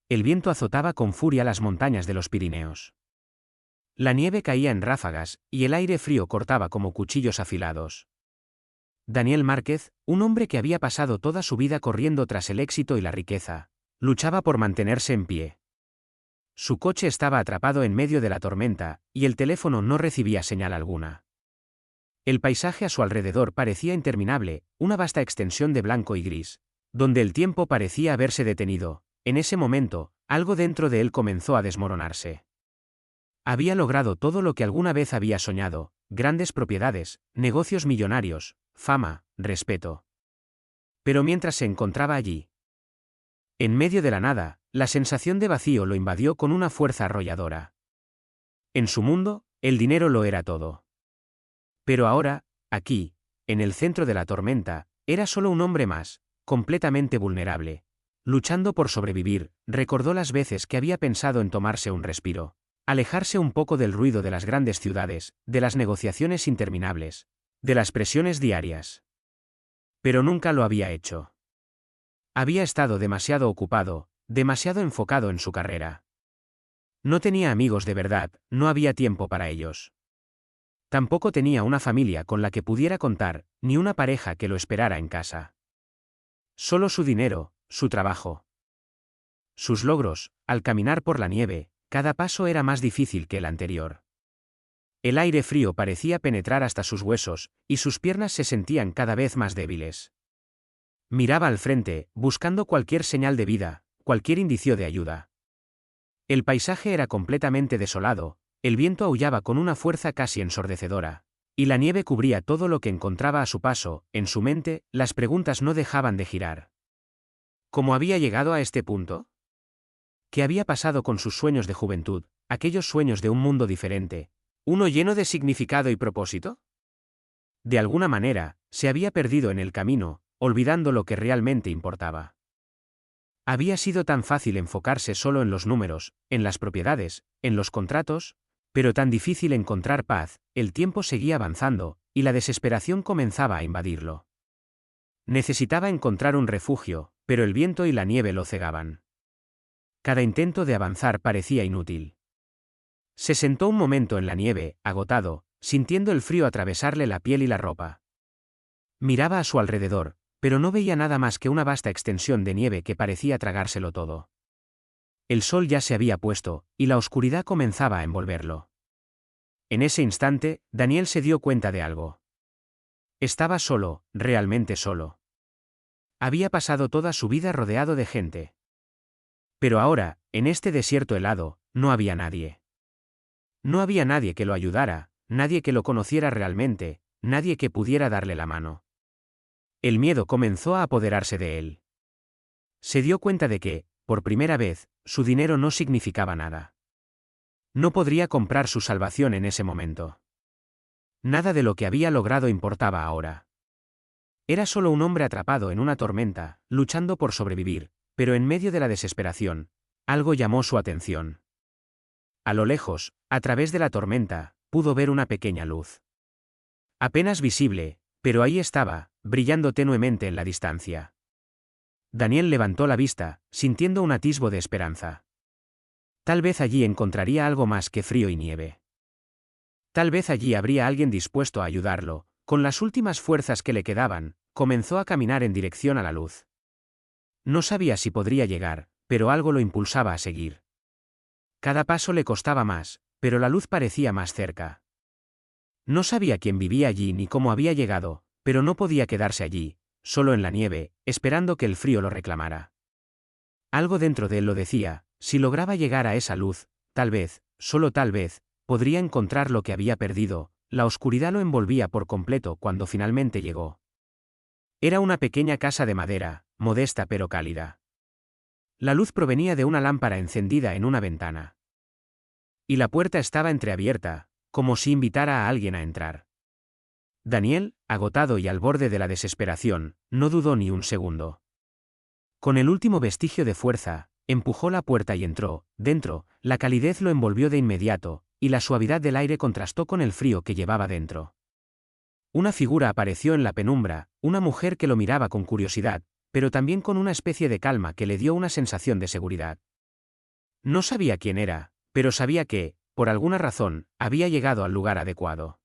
El viento azotaba con furia las montañas de los Pirineos. La nieve caía en ráfagas, y el aire frío cortaba como cuchillos afilados. Daniel Márquez, un hombre que había pasado toda su vida corriendo tras el éxito y la riqueza, luchaba por mantenerse en pie. Su coche estaba atrapado en medio de la tormenta, y el teléfono no recibía señal alguna. El paisaje a su alrededor parecía interminable, una vasta extensión de blanco y gris, donde el tiempo parecía haberse detenido. En ese momento, algo dentro de él comenzó a desmoronarse. Había logrado todo lo que alguna vez había soñado: grandes propiedades, negocios millonarios, fama, respeto. Pero mientras se encontraba allí, en medio de la nada, la sensación de vacío lo invadió con una fuerza arrolladora. En su mundo, el dinero lo era todo. Pero ahora, aquí, en el centro de la tormenta, era solo un hombre más, completamente vulnerable. Luchando por sobrevivir, recordó las veces que había pensado en tomarse un respiro, alejarse un poco del ruido de las grandes ciudades, de las negociaciones interminables, de las presiones diarias. Pero nunca lo había hecho. Había estado demasiado ocupado, demasiado enfocado en su carrera. No tenía amigos de verdad, no había tiempo para ellos. Tampoco tenía una familia con la que pudiera contar, ni una pareja que lo esperara en casa. Solo su dinero, su trabajo. Sus logros. Al caminar por la nieve, cada paso era más difícil que el anterior. El aire frío parecía penetrar hasta sus huesos, y sus piernas se sentían cada vez más débiles. Miraba al frente, buscando cualquier señal de vida, cualquier indicio de ayuda. El paisaje era completamente desolado, el viento aullaba con una fuerza casi ensordecedora, y la nieve cubría todo lo que encontraba a su paso. En su mente, las preguntas no dejaban de girar. ¿Cómo había llegado a este punto? ¿Qué había pasado con sus sueños de juventud, aquellos sueños de un mundo diferente, uno lleno de significado y propósito? De alguna manera, se había perdido en el camino, olvidando lo que realmente importaba. Había sido tan fácil enfocarse solo en los números, en las propiedades, en los contratos, pero tan difícil encontrar paz. El tiempo seguía avanzando, y la desesperación comenzaba a invadirlo. Necesitaba encontrar un refugio, pero el viento y la nieve lo cegaban. Cada intento de avanzar parecía inútil. Se sentó un momento en la nieve, agotado, sintiendo el frío atravesarle la piel y la ropa. Miraba a su alrededor, pero no veía nada más que una vasta extensión de nieve que parecía tragárselo todo. El sol ya se había puesto, y la oscuridad comenzaba a envolverlo. En ese instante, Daniel se dio cuenta de algo. Estaba solo, realmente solo. Había pasado toda su vida rodeado de gente. Pero ahora, en este desierto helado, no había nadie. No había nadie que lo ayudara, nadie que lo conociera realmente, nadie que pudiera darle la mano. El miedo comenzó a apoderarse de él. Se dio cuenta de que, por primera vez, su dinero no significaba nada. No podría comprar su salvación en ese momento. Nada de lo que había logrado importaba ahora. Era solo un hombre atrapado en una tormenta, luchando por sobrevivir, pero en medio de la desesperación, algo llamó su atención. A lo lejos, a través de la tormenta, pudo ver una pequeña luz. Apenas visible, pero ahí estaba, brillando tenuemente en la distancia. Daniel levantó la vista, sintiendo un atisbo de esperanza. Tal vez allí encontraría algo más que frío y nieve. Tal vez allí habría alguien dispuesto a ayudarlo. Con las últimas fuerzas que le quedaban, comenzó a caminar en dirección a la luz. No sabía si podría llegar, pero algo lo impulsaba a seguir. Cada paso le costaba más, pero la luz parecía más cerca. No sabía quién vivía allí ni cómo había llegado, pero no podía quedarse allí, solo en la nieve, esperando que el frío lo reclamara. Algo dentro de él lo decía: si lograba llegar a esa luz, tal vez, solo tal vez, podría encontrar lo que había perdido. La oscuridad lo envolvía por completo cuando finalmente llegó. Era una pequeña casa de madera, modesta pero cálida. La luz provenía de una lámpara encendida en una ventana. Y la puerta estaba entreabierta, como si invitara a alguien a entrar. Daniel, agotado y al borde de la desesperación, no dudó ni un segundo. Con el último vestigio de fuerza, empujó la puerta y entró. Dentro, la calidez lo envolvió de inmediato, y la suavidad del aire contrastó con el frío que llevaba dentro. Una figura apareció en la penumbra, una mujer que lo miraba con curiosidad, pero también con una especie de calma que le dio una sensación de seguridad. No sabía quién era, pero sabía que, por alguna razón, había llegado al lugar adecuado.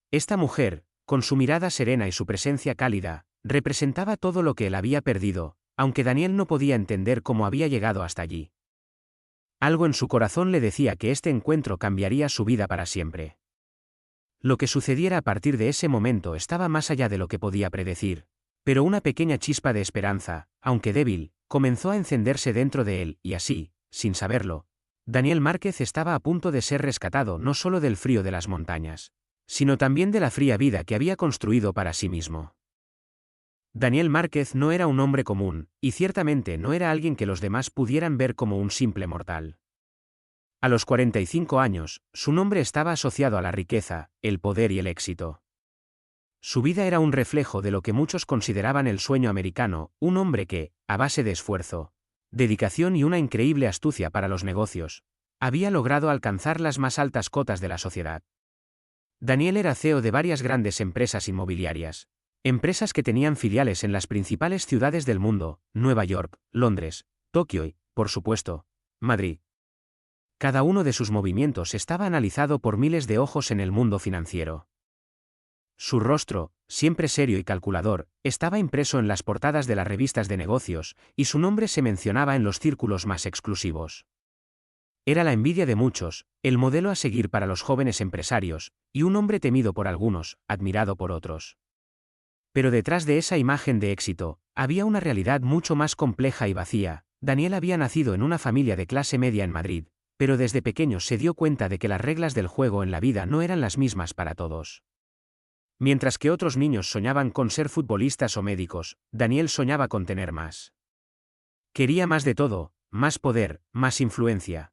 Esta mujer, con su mirada serena y su presencia cálida, representaba todo lo que él había perdido, aunque Daniel no podía entender cómo había llegado hasta allí. Algo en su corazón le decía que este encuentro cambiaría su vida para siempre. Lo que sucediera a partir de ese momento estaba más allá de lo que podía predecir, pero una pequeña chispa de esperanza, aunque débil, comenzó a encenderse dentro de él y así, sin saberlo, Daniel Márquez estaba a punto de ser rescatado no solo del frío de las montañas, sino también de la fría vida que había construido para sí mismo. Daniel Márquez no era un hombre común, y ciertamente no era alguien que los demás pudieran ver como un simple mortal. A los 45 años, su nombre estaba asociado a la riqueza, el poder y el éxito. Su vida era un reflejo de lo que muchos consideraban el sueño americano, un hombre que, a base de esfuerzo, dedicación y una increíble astucia para los negocios, había logrado alcanzar las más altas cotas de la sociedad. Daniel era CEO de varias grandes empresas inmobiliarias, empresas que tenían filiales en las principales ciudades del mundo, Nueva York, Londres, Tokio y, por supuesto, Madrid. Cada uno de sus movimientos estaba analizado por miles de ojos en el mundo financiero. Su rostro, siempre serio y calculador, estaba impreso en las portadas de las revistas de negocios, y su nombre se mencionaba en los círculos más exclusivos. Era la envidia de muchos, el modelo a seguir para los jóvenes empresarios, y un hombre temido por algunos, admirado por otros. Pero detrás de esa imagen de éxito, había una realidad mucho más compleja y vacía. Daniel había nacido en una familia de clase media en Madrid, pero desde pequeño se dio cuenta de que las reglas del juego en la vida no eran las mismas para todos. Mientras que otros niños soñaban con ser futbolistas o médicos, Daniel soñaba con tener más. Quería más de todo, más poder, más influencia,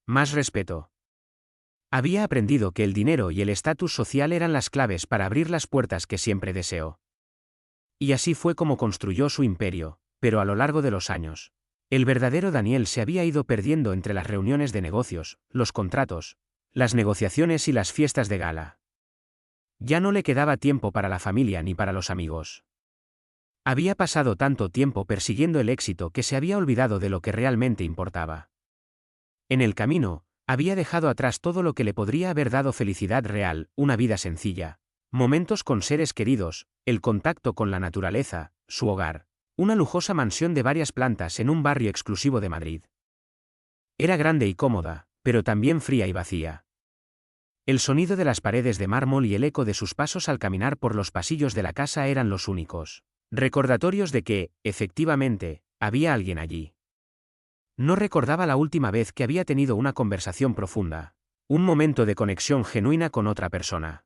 más respeto. Había aprendido que el dinero y el estatus social eran las claves para abrir las puertas que siempre deseó. Y así fue como construyó su imperio, pero a lo largo de los años, el verdadero Daniel se había ido perdiendo entre las reuniones de negocios, los contratos, las negociaciones y las fiestas de gala. Ya no le quedaba tiempo para la familia ni para los amigos. Había pasado tanto tiempo persiguiendo el éxito que se había olvidado de lo que realmente importaba. En el camino, había dejado atrás todo lo que le podría haber dado felicidad real, una vida sencilla, momentos con seres queridos, el contacto con la naturaleza, su hogar, una lujosa mansión de varias plantas en un barrio exclusivo de Madrid. Era grande y cómoda, pero también fría y vacía. El sonido de las paredes de mármol y el eco de sus pasos al caminar por los pasillos de la casa eran los únicos recordatorios de que, efectivamente, había alguien allí. No recordaba la última vez que había tenido una conversación profunda, un momento de conexión genuina con otra persona.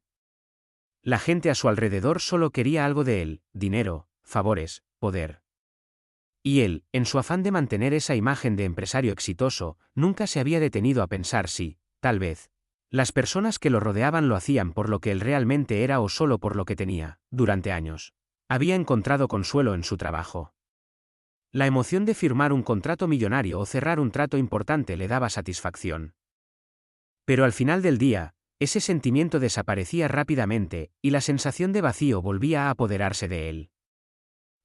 La gente a su alrededor solo quería algo de él, dinero, favores, poder. Y él, en su afán de mantener esa imagen de empresario exitoso, nunca se había detenido a pensar si, tal vez, las personas que lo rodeaban lo hacían por lo que él realmente era o solo por lo que tenía. Durante años, había encontrado consuelo en su trabajo. La emoción de firmar un contrato millonario o cerrar un trato importante le daba satisfacción. Pero al final del día, ese sentimiento desaparecía rápidamente, y la sensación de vacío volvía a apoderarse de él.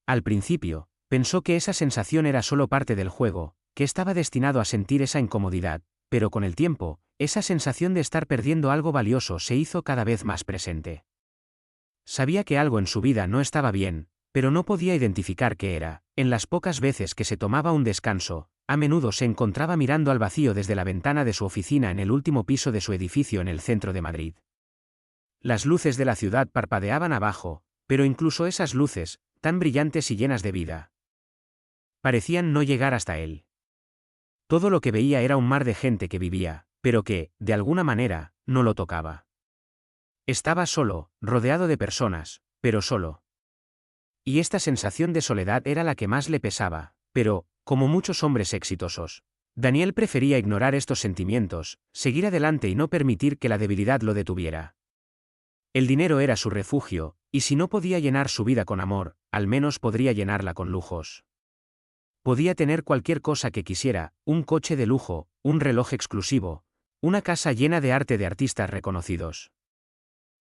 Al principio, pensó que esa sensación era solo parte del juego, que estaba destinado a sentir esa incomodidad, pero con el tiempo, esa sensación de estar perdiendo algo valioso se hizo cada vez más presente. Sabía que algo en su vida no estaba bien, pero no podía identificar qué era. En las pocas veces que se tomaba un descanso, a menudo se encontraba mirando al vacío desde la ventana de su oficina en el último piso de su edificio en el centro de Madrid. Las luces de la ciudad parpadeaban abajo, pero incluso esas luces, tan brillantes y llenas de vida, parecían no llegar hasta él. Todo lo que veía era un mar de gente que vivía, pero que, de alguna manera, no lo tocaba. Estaba solo, rodeado de personas, pero solo. Y esta sensación de soledad era la que más le pesaba, pero, como muchos hombres exitosos, Daniel prefería ignorar estos sentimientos, seguir adelante y no permitir que la debilidad lo detuviera. El dinero era su refugio, y si no podía llenar su vida con amor, al menos podría llenarla con lujos. Podía tener cualquier cosa que quisiera, un coche de lujo, un reloj exclusivo, una casa llena de arte de artistas reconocidos.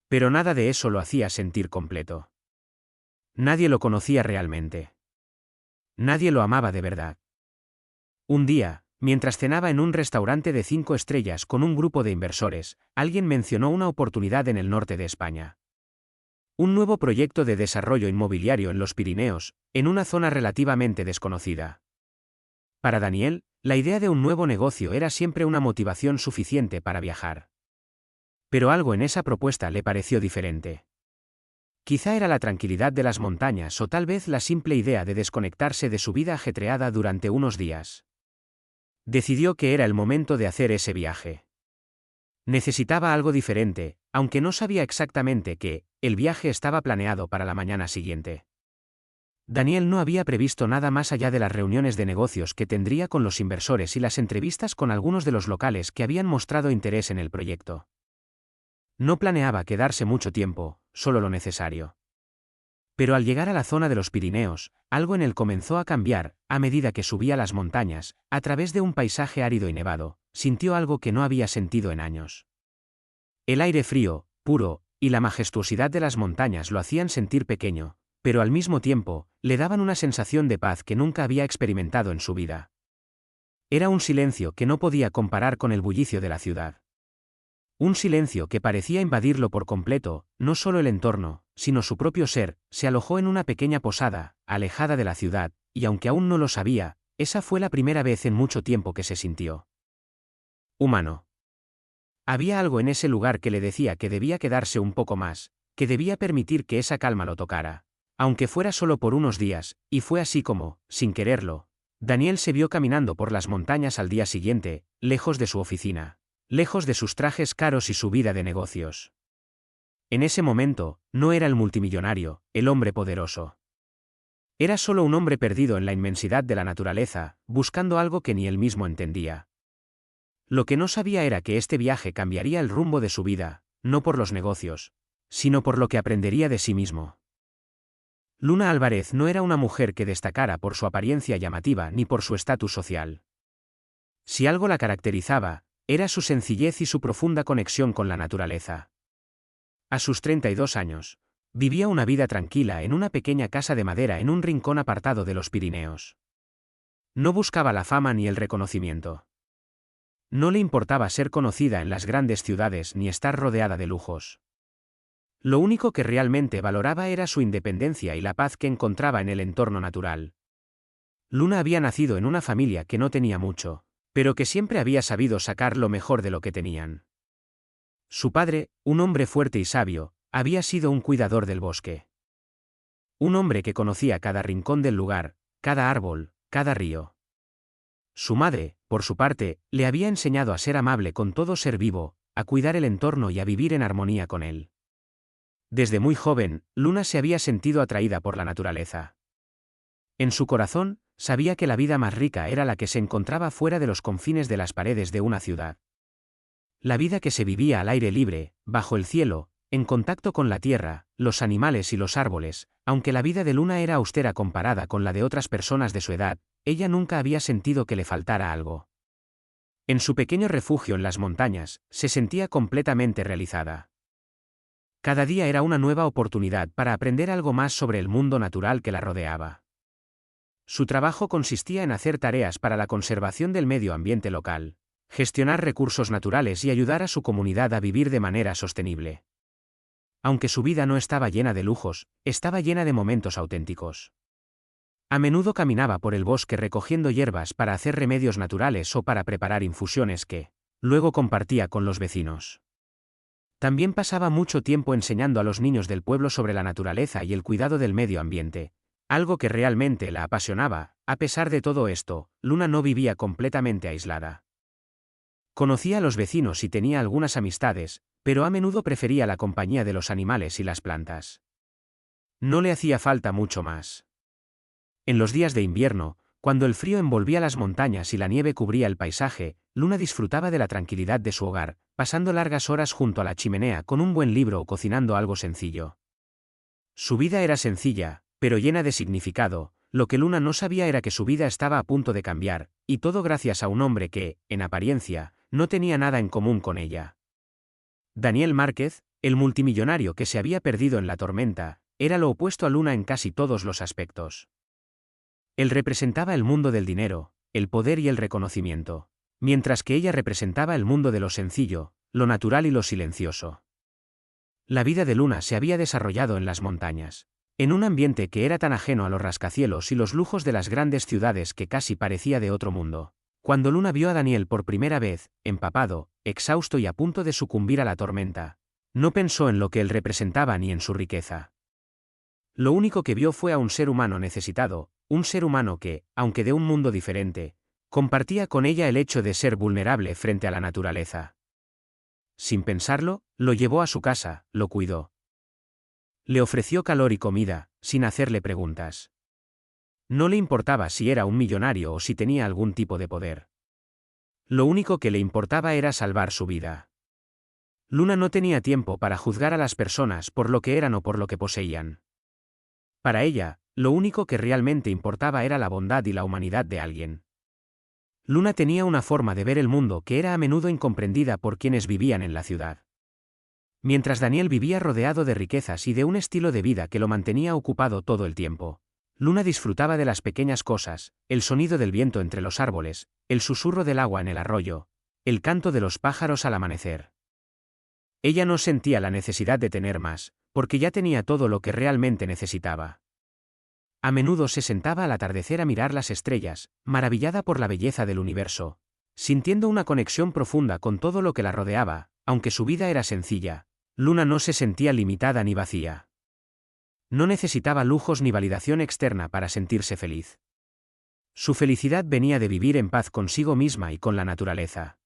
Pero nada de eso lo hacía sentir completo. Nadie lo conocía realmente. Nadie lo amaba de verdad. Un día, Mientras cenaba en un restaurante de 5 estrellas con un grupo de inversores, alguien mencionó una oportunidad en el norte de España. Un nuevo proyecto de desarrollo inmobiliario en los Pirineos, en una zona relativamente desconocida. Para Daniel, la idea de un nuevo negocio era siempre una motivación suficiente para viajar. Pero algo en esa propuesta le pareció diferente. Quizá era la tranquilidad de las montañas o tal vez la simple idea de desconectarse de su vida ajetreada durante unos días. Decidió que era el momento de hacer ese viaje. Necesitaba algo diferente, aunque no sabía exactamente qué. El viaje estaba planeado para la mañana siguiente. Daniel no había previsto nada más allá de las reuniones de negocios que tendría con los inversores y las entrevistas con algunos de los locales que habían mostrado interés en el proyecto. No planeaba quedarse mucho tiempo, solo lo necesario. Pero al llegar a la zona de los Pirineos, algo en él comenzó a cambiar. A medida que subía las montañas, a través de un paisaje árido y nevado, sintió algo que no había sentido en años. El aire frío, puro, y la majestuosidad de las montañas lo hacían sentir pequeño, pero al mismo tiempo, le daban una sensación de paz que nunca había experimentado en su vida. Era un silencio que no podía comparar con el bullicio de la ciudad. Un silencio que parecía invadirlo por completo. No solo el entorno, sino su propio ser. Se alojó en una pequeña posada, alejada de la ciudad, y aunque aún no lo sabía, esa fue la primera vez en mucho tiempo que se sintió humano. Había algo en ese lugar que le decía que debía quedarse un poco más, que debía permitir que esa calma lo tocara. Aunque fuera solo por unos días, y fue así como, sin quererlo, Daniel se vio caminando por las montañas al día siguiente, lejos de su oficina, lejos de sus trajes caros y su vida de negocios. En ese momento, no era el multimillonario, el hombre poderoso. Era solo un hombre perdido en la inmensidad de la naturaleza, buscando algo que ni él mismo entendía. Lo que no sabía era que este viaje cambiaría el rumbo de su vida, no por los negocios, sino por lo que aprendería de sí mismo. Luna Álvarez no era una mujer que destacara por su apariencia llamativa ni por su estatus social. Si algo la caracterizaba, era su sencillez y su profunda conexión con la naturaleza. A sus 32 años, vivía una vida tranquila en una pequeña casa de madera en un rincón apartado de los Pirineos. No buscaba la fama ni el reconocimiento. No le importaba ser conocida en las grandes ciudades ni estar rodeada de lujos. Lo único que realmente valoraba era su independencia y la paz que encontraba en el entorno natural. Luna había nacido en una familia que no tenía mucho, pero que siempre había sabido sacar lo mejor de lo que tenían. Su padre, un hombre fuerte y sabio, había sido un cuidador del bosque. Un hombre que conocía cada rincón del lugar, cada árbol, cada río. Su madre, por su parte, le había enseñado a ser amable con todo ser vivo, a cuidar el entorno y a vivir en armonía con él. Desde muy joven, Luna se había sentido atraída por la naturaleza. En su corazón, sabía que la vida más rica era la que se encontraba fuera de los confines de las paredes de una ciudad. La vida que se vivía al aire libre, bajo el cielo, en contacto con la tierra, los animales y los árboles. Aunque la vida de Luna era austera comparada con la de otras personas de su edad, ella nunca había sentido que le faltara algo. En su pequeño refugio en las montañas, se sentía completamente realizada. Cada día era una nueva oportunidad para aprender algo más sobre el mundo natural que la rodeaba. Su trabajo consistía en hacer tareas para la conservación del medio ambiente local, gestionar recursos naturales y ayudar a su comunidad a vivir de manera sostenible. Aunque su vida no estaba llena de lujos, estaba llena de momentos auténticos. A menudo caminaba por el bosque recogiendo hierbas para hacer remedios naturales o para preparar infusiones que, luego compartía con los vecinos. También pasaba mucho tiempo enseñando a los niños del pueblo sobre la naturaleza y el cuidado del medio ambiente, algo que realmente la apasionaba. A pesar de todo esto, Luna no vivía completamente aislada. Conocía a los vecinos y tenía algunas amistades, pero a menudo prefería la compañía de los animales y las plantas. No le hacía falta mucho más. En los días de invierno, cuando el frío envolvía las montañas y la nieve cubría el paisaje, Luna disfrutaba de la tranquilidad de su hogar, pasando largas horas junto a la chimenea con un buen libro o cocinando algo sencillo. Su vida era sencilla, pero llena de significado. Lo que Luna no sabía era que su vida estaba a punto de cambiar, y todo gracias a un hombre que, en apariencia, no tenía nada en común con ella. Daniel Márquez, el multimillonario que se había perdido en la tormenta, era lo opuesto a Luna en casi todos los aspectos. Él representaba el mundo del dinero, el poder y el reconocimiento, mientras que ella representaba el mundo de lo sencillo, lo natural y lo silencioso. La vida de Luna se había desarrollado en las montañas, en un ambiente que era tan ajeno a los rascacielos y los lujos de las grandes ciudades que casi parecía de otro mundo. Cuando Luna vio a Daniel por primera vez, empapado, exhausto y a punto de sucumbir a la tormenta, no pensó en lo que él representaba ni en su riqueza. Lo único que vio fue a un ser humano necesitado, un ser humano que, aunque de un mundo diferente, compartía con ella el hecho de ser vulnerable frente a la naturaleza. Sin pensarlo, lo llevó a su casa, lo cuidó. Le ofreció calor y comida, sin hacerle preguntas. No le importaba si era un millonario o si tenía algún tipo de poder. Lo único que le importaba era salvar su vida. Luna no tenía tiempo para juzgar a las personas por lo que eran o por lo que poseían. Para ella, lo único que realmente importaba era la bondad y la humanidad de alguien. Luna tenía una forma de ver el mundo que era a menudo incomprendida por quienes vivían en la ciudad. Mientras Daniel vivía rodeado de riquezas y de un estilo de vida que lo mantenía ocupado todo el tiempo, Luna disfrutaba de las pequeñas cosas, el sonido del viento entre los árboles, el susurro del agua en el arroyo, el canto de los pájaros al amanecer. Ella no sentía la necesidad de tener más, porque ya tenía todo lo que realmente necesitaba. A menudo se sentaba al atardecer a mirar las estrellas, maravillada por la belleza del universo, sintiendo una conexión profunda con todo lo que la rodeaba. Aunque su vida era sencilla, Luna no se sentía limitada ni vacía. No necesitaba lujos ni validación externa para sentirse feliz. Su felicidad venía de vivir en paz consigo misma y con la naturaleza.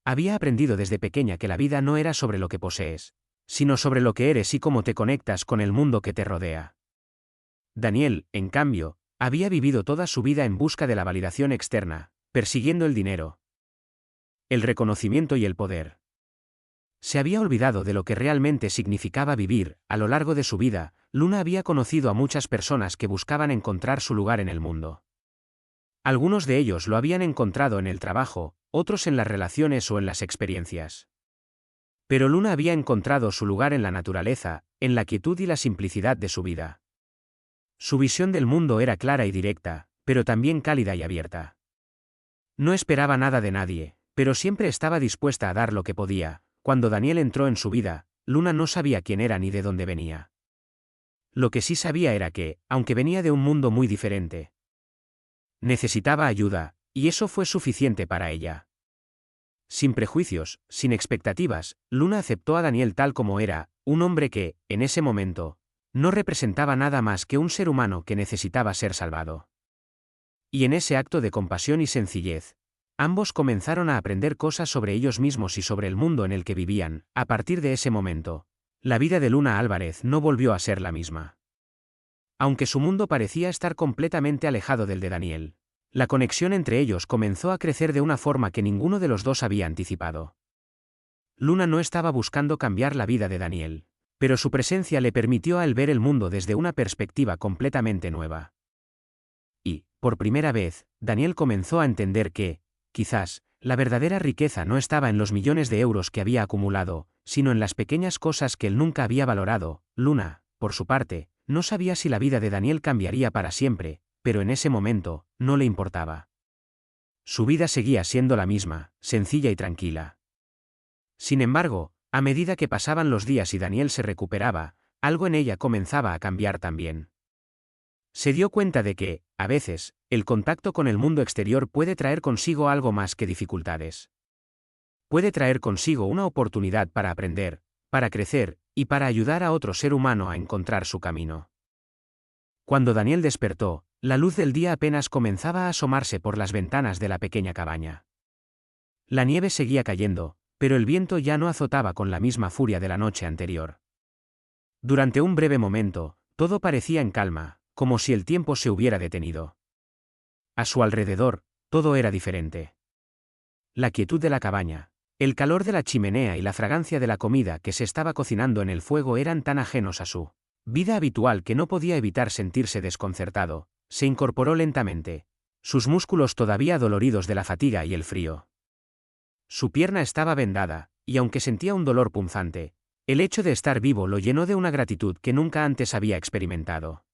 Había aprendido desde pequeña que la vida no era sobre lo que posees, sino sobre lo que eres y cómo te conectas con el mundo que te rodea. Daniel, en cambio, había vivido toda su vida en busca de la validación externa, persiguiendo el dinero, el reconocimiento y el poder. Se había olvidado de lo que realmente significaba vivir. A lo largo de su vida, Luna había conocido a muchas personas que buscaban encontrar su lugar en el mundo. Algunos de ellos lo habían encontrado en el trabajo, otros en las relaciones o en las experiencias. Pero Luna había encontrado su lugar en la naturaleza, en la quietud y la simplicidad de su vida. Su visión del mundo era clara y directa, pero también cálida y abierta. No esperaba nada de nadie, pero siempre estaba dispuesta a dar lo que podía. Cuando Daniel entró en su vida, Luna no sabía quién era ni de dónde venía. Lo que sí sabía era que, aunque venía de un mundo muy diferente, necesitaba ayuda, y eso fue suficiente para ella. Sin prejuicios, sin expectativas, Luna aceptó a Daniel tal como era, un hombre que, en ese momento, no representaba nada más que un ser humano que necesitaba ser salvado. Y en ese acto de compasión y sencillez, ambos comenzaron a aprender cosas sobre ellos mismos y sobre el mundo en el que vivían. A partir de ese momento, la vida de Luna Álvarez no volvió a ser la misma. Aunque su mundo parecía estar completamente alejado del de Daniel, la conexión entre ellos comenzó a crecer de una forma que ninguno de los dos había anticipado. Luna no estaba buscando cambiar la vida de Daniel, pero su presencia le permitió a él ver el mundo desde una perspectiva completamente nueva. Y, por primera vez, Daniel comenzó a entender que, quizás, la verdadera riqueza no estaba en los millones de euros que había acumulado, sino en las pequeñas cosas que él nunca había valorado. Luna, por su parte, no sabía si la vida de Daniel cambiaría para siempre, pero en ese momento, no le importaba. Su vida seguía siendo la misma, sencilla y tranquila. Sin embargo, a medida que pasaban los días y Daniel se recuperaba, algo en ella comenzaba a cambiar también. Se dio cuenta de que, a veces, el contacto con el mundo exterior puede traer consigo algo más que dificultades. Puede traer consigo una oportunidad para aprender, para crecer, y para ayudar a otro ser humano a encontrar su camino. Cuando Daniel despertó, la luz del día apenas comenzaba a asomarse por las ventanas de la pequeña cabaña. La nieve seguía cayendo, pero el viento ya no azotaba con la misma furia de la noche anterior. Durante un breve momento, todo parecía en calma, como si el tiempo se hubiera detenido. A su alrededor, todo era diferente. La quietud de la cabaña, el calor de la chimenea y la fragancia de la comida que se estaba cocinando en el fuego eran tan ajenos a su vida habitual que no podía evitar sentirse desconcertado. Se incorporó lentamente, sus músculos todavía doloridos de la fatiga y el frío. Su pierna estaba vendada, y aunque sentía un dolor punzante, el hecho de estar vivo lo llenó de una gratitud que nunca antes había experimentado.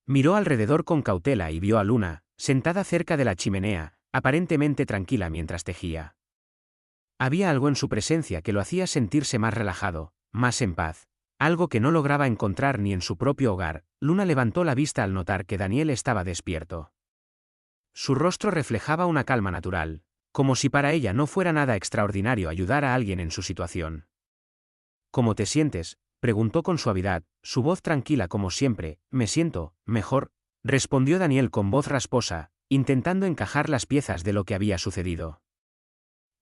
Miró alrededor con cautela y vio a Luna, sentada cerca de la chimenea, aparentemente tranquila mientras tejía. Había algo en su presencia que lo hacía sentirse más relajado, más en paz, algo que no lograba encontrar ni en su propio hogar. Luna levantó la vista al notar que Daniel estaba despierto. Su rostro reflejaba una calma natural, como si para ella no fuera nada extraordinario ayudar a alguien en su situación. ¿Cómo te sientes?, preguntó con suavidad, su voz tranquila como siempre. Me siento mejor, respondió Daniel con voz rasposa, intentando encajar las piezas de lo que había sucedido.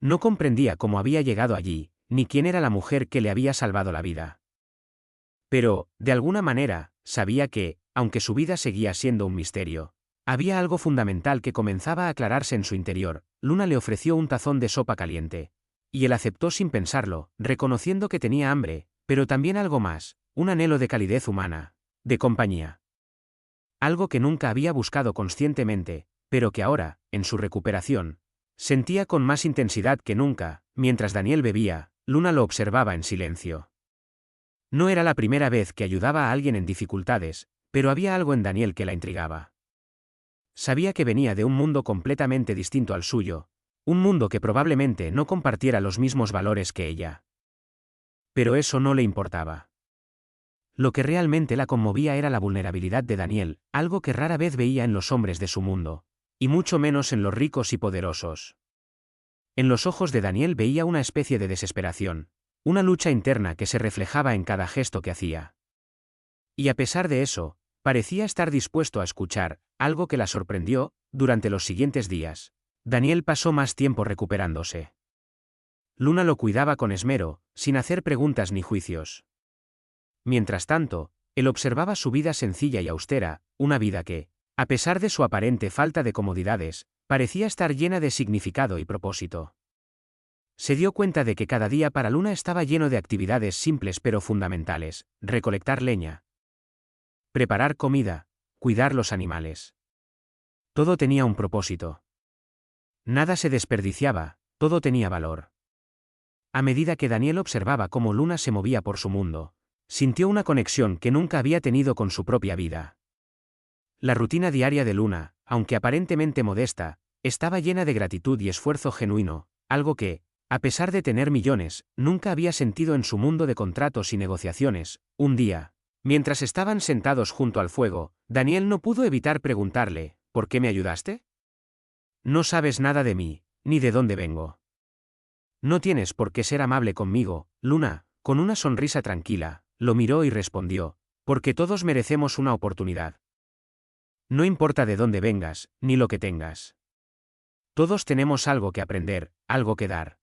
No comprendía cómo había llegado allí, ni quién era la mujer que le había salvado la vida. Pero, de alguna manera, sabía que, aunque su vida seguía siendo un misterio, había algo fundamental que comenzaba a aclararse en su interior. Luna le ofreció un tazón de sopa caliente. Y él aceptó sin pensarlo, reconociendo que tenía hambre, pero también algo más, un anhelo de calidez humana, de compañía. Algo que nunca había buscado conscientemente, pero que ahora, en su recuperación, sentía con más intensidad que nunca. Mientras Daniel bebía, Luna lo observaba en silencio. No era la primera vez que ayudaba a alguien en dificultades, pero había algo en Daniel que la intrigaba. Sabía que venía de un mundo completamente distinto al suyo, un mundo que probablemente no compartiera los mismos valores que ella. Pero eso no le importaba. Lo que realmente la conmovía era la vulnerabilidad de Daniel, algo que rara vez veía en los hombres de su mundo, y mucho menos en los ricos y poderosos. En los ojos de Daniel veía una especie de desesperación, una lucha interna que se reflejaba en cada gesto que hacía. Y a pesar de eso, parecía estar dispuesto a escuchar, algo que la sorprendió. Durante los siguientes días, Daniel pasó más tiempo recuperándose. Luna lo cuidaba con esmero, sin hacer preguntas ni juicios. Mientras tanto, él observaba su vida sencilla y austera, una vida que, a pesar de su aparente falta de comodidades, parecía estar llena de significado y propósito. Se dio cuenta de que cada día para Luna estaba lleno de actividades simples pero fundamentales: recolectar leña, preparar comida, cuidar los animales. Todo tenía un propósito. Nada se desperdiciaba, todo tenía valor. A medida que Daniel observaba cómo Luna se movía por su mundo, sintió una conexión que nunca había tenido con su propia vida. La rutina diaria de Luna, aunque aparentemente modesta, estaba llena de gratitud y esfuerzo genuino, algo que, a pesar de tener millones, nunca había sentido en su mundo de contratos y negociaciones. Un día, mientras estaban sentados junto al fuego, Daniel no pudo evitar preguntarle: ¿por qué me ayudaste? No sabes nada de mí, ni de dónde vengo. No tienes por qué ser amable conmigo. Luna, con una sonrisa tranquila, lo miró y respondió: porque todos merecemos una oportunidad. No importa de dónde vengas, ni lo que tengas. Todos tenemos algo que aprender, algo que dar.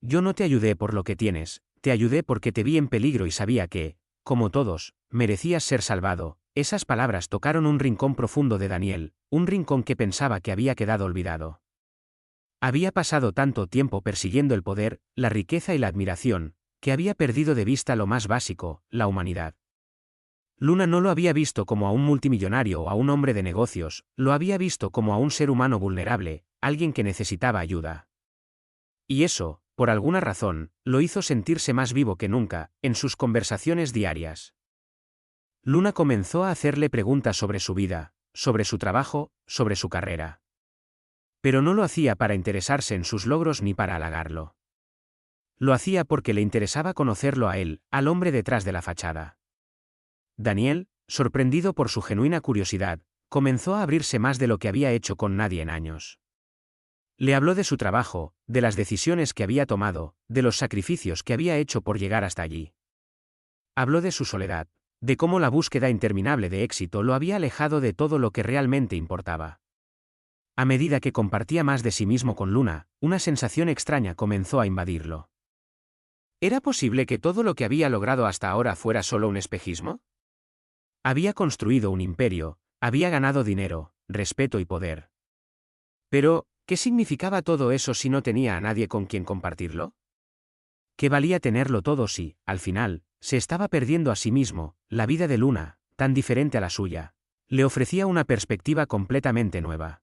Yo no te ayudé por lo que tienes, te ayudé porque te vi en peligro y sabía que, como todos, merecías ser salvado. Esas palabras tocaron un rincón profundo de Daniel, un rincón que pensaba que había quedado olvidado. Había pasado tanto tiempo persiguiendo el poder, la riqueza y la admiración, que había perdido de vista lo más básico: la humanidad. Luna no lo había visto como a un multimillonario o a un hombre de negocios, lo había visto como a un ser humano vulnerable, alguien que necesitaba ayuda. Y eso, por alguna razón, lo hizo sentirse más vivo que nunca, en sus conversaciones diarias. Luna comenzó a hacerle preguntas sobre su vida, sobre su trabajo, sobre su carrera. Pero no lo hacía para interesarse en sus logros ni para halagarlo. Lo hacía porque le interesaba conocerlo a él, al hombre detrás de la fachada. Daniel, sorprendido por su genuina curiosidad, comenzó a abrirse más de lo que había hecho con nadie en años. Le habló de su trabajo, de las decisiones que había tomado, de los sacrificios que había hecho por llegar hasta allí. Habló de su soledad, de cómo la búsqueda interminable de éxito lo había alejado de todo lo que realmente importaba. A medida que compartía más de sí mismo con Luna, una sensación extraña comenzó a invadirlo. ¿Era posible que todo lo que había logrado hasta ahora fuera solo un espejismo? Había construido un imperio, había ganado dinero, respeto y poder. Pero, ¿qué significaba todo eso si no tenía a nadie con quien compartirlo? ¿Qué valía tenerlo todo si, al final, se estaba perdiendo a sí mismo? La vida de Luna, tan diferente a la suya, le ofrecía una perspectiva completamente nueva.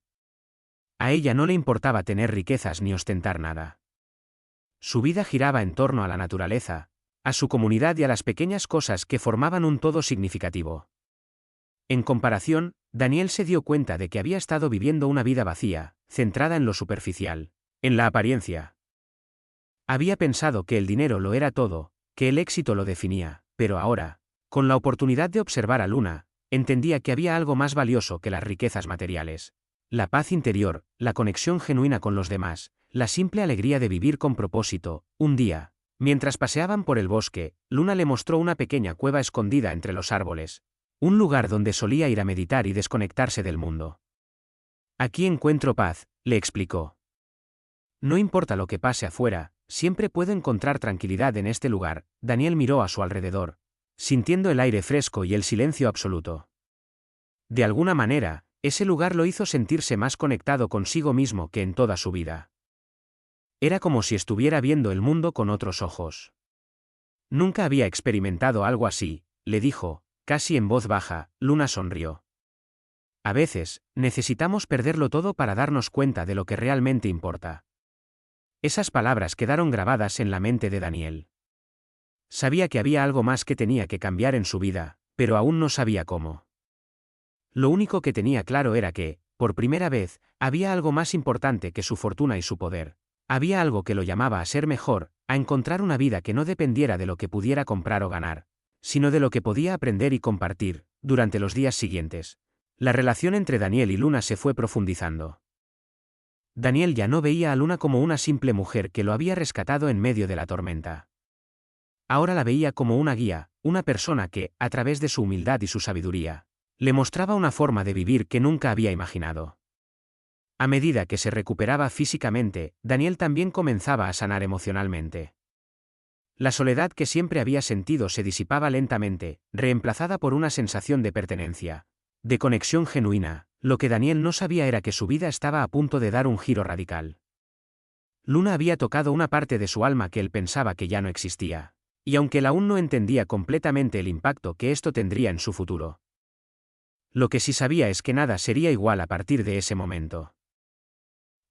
A ella no le importaba tener riquezas ni ostentar nada. Su vida giraba en torno a la naturaleza, a su comunidad y a las pequeñas cosas que formaban un todo significativo. En comparación, Daniel se dio cuenta de que había estado viviendo una vida vacía, centrada en lo superficial, en la apariencia. Había pensado que el dinero lo era todo, que el éxito lo definía, pero ahora, con la oportunidad de observar a Luna, entendía que había algo más valioso que las riquezas materiales. La paz interior, la conexión genuina con los demás, la simple alegría de vivir con propósito. Un día, mientras paseaban por el bosque, Luna le mostró una pequeña cueva escondida entre los árboles, un lugar donde solía ir a meditar y desconectarse del mundo. Aquí encuentro paz, le explicó. No importa lo que pase afuera, siempre puedo encontrar tranquilidad en este lugar. Daniel miró a su alrededor, sintiendo el aire fresco y el silencio absoluto. De alguna manera, ese lugar lo hizo sentirse más conectado consigo mismo que en toda su vida. Era como si estuviera viendo el mundo con otros ojos. Nunca había experimentado algo así, le dijo, casi en voz baja. Luna sonrió. A veces, necesitamos perderlo todo para darnos cuenta de lo que realmente importa. Esas palabras quedaron grabadas en la mente de Daniel. Sabía que había algo más que tenía que cambiar en su vida, pero aún no sabía cómo. Lo único que tenía claro era que, por primera vez, había algo más importante que su fortuna y su poder. Había algo que lo llamaba a ser mejor, a encontrar una vida que no dependiera de lo que pudiera comprar o ganar, sino de lo que podía aprender y compartir. Durante los días siguientes, la relación entre Daniel y Luna se fue profundizando. Daniel ya no veía a Luna como una simple mujer que lo había rescatado en medio de la tormenta. Ahora la veía como una guía, una persona que, a través de su humildad y su sabiduría, le mostraba una forma de vivir que nunca había imaginado. A medida que se recuperaba físicamente, Daniel también comenzaba a sanar emocionalmente. La soledad que siempre había sentido se disipaba lentamente, reemplazada por una sensación de pertenencia, de conexión genuina. Lo que Daniel no sabía era que su vida estaba a punto de dar un giro radical. Luna había tocado una parte de su alma que él pensaba que ya no existía, y aunque él aún no entendía completamente el impacto que esto tendría en su futuro. Lo que sí sabía es que nada sería igual a partir de ese momento.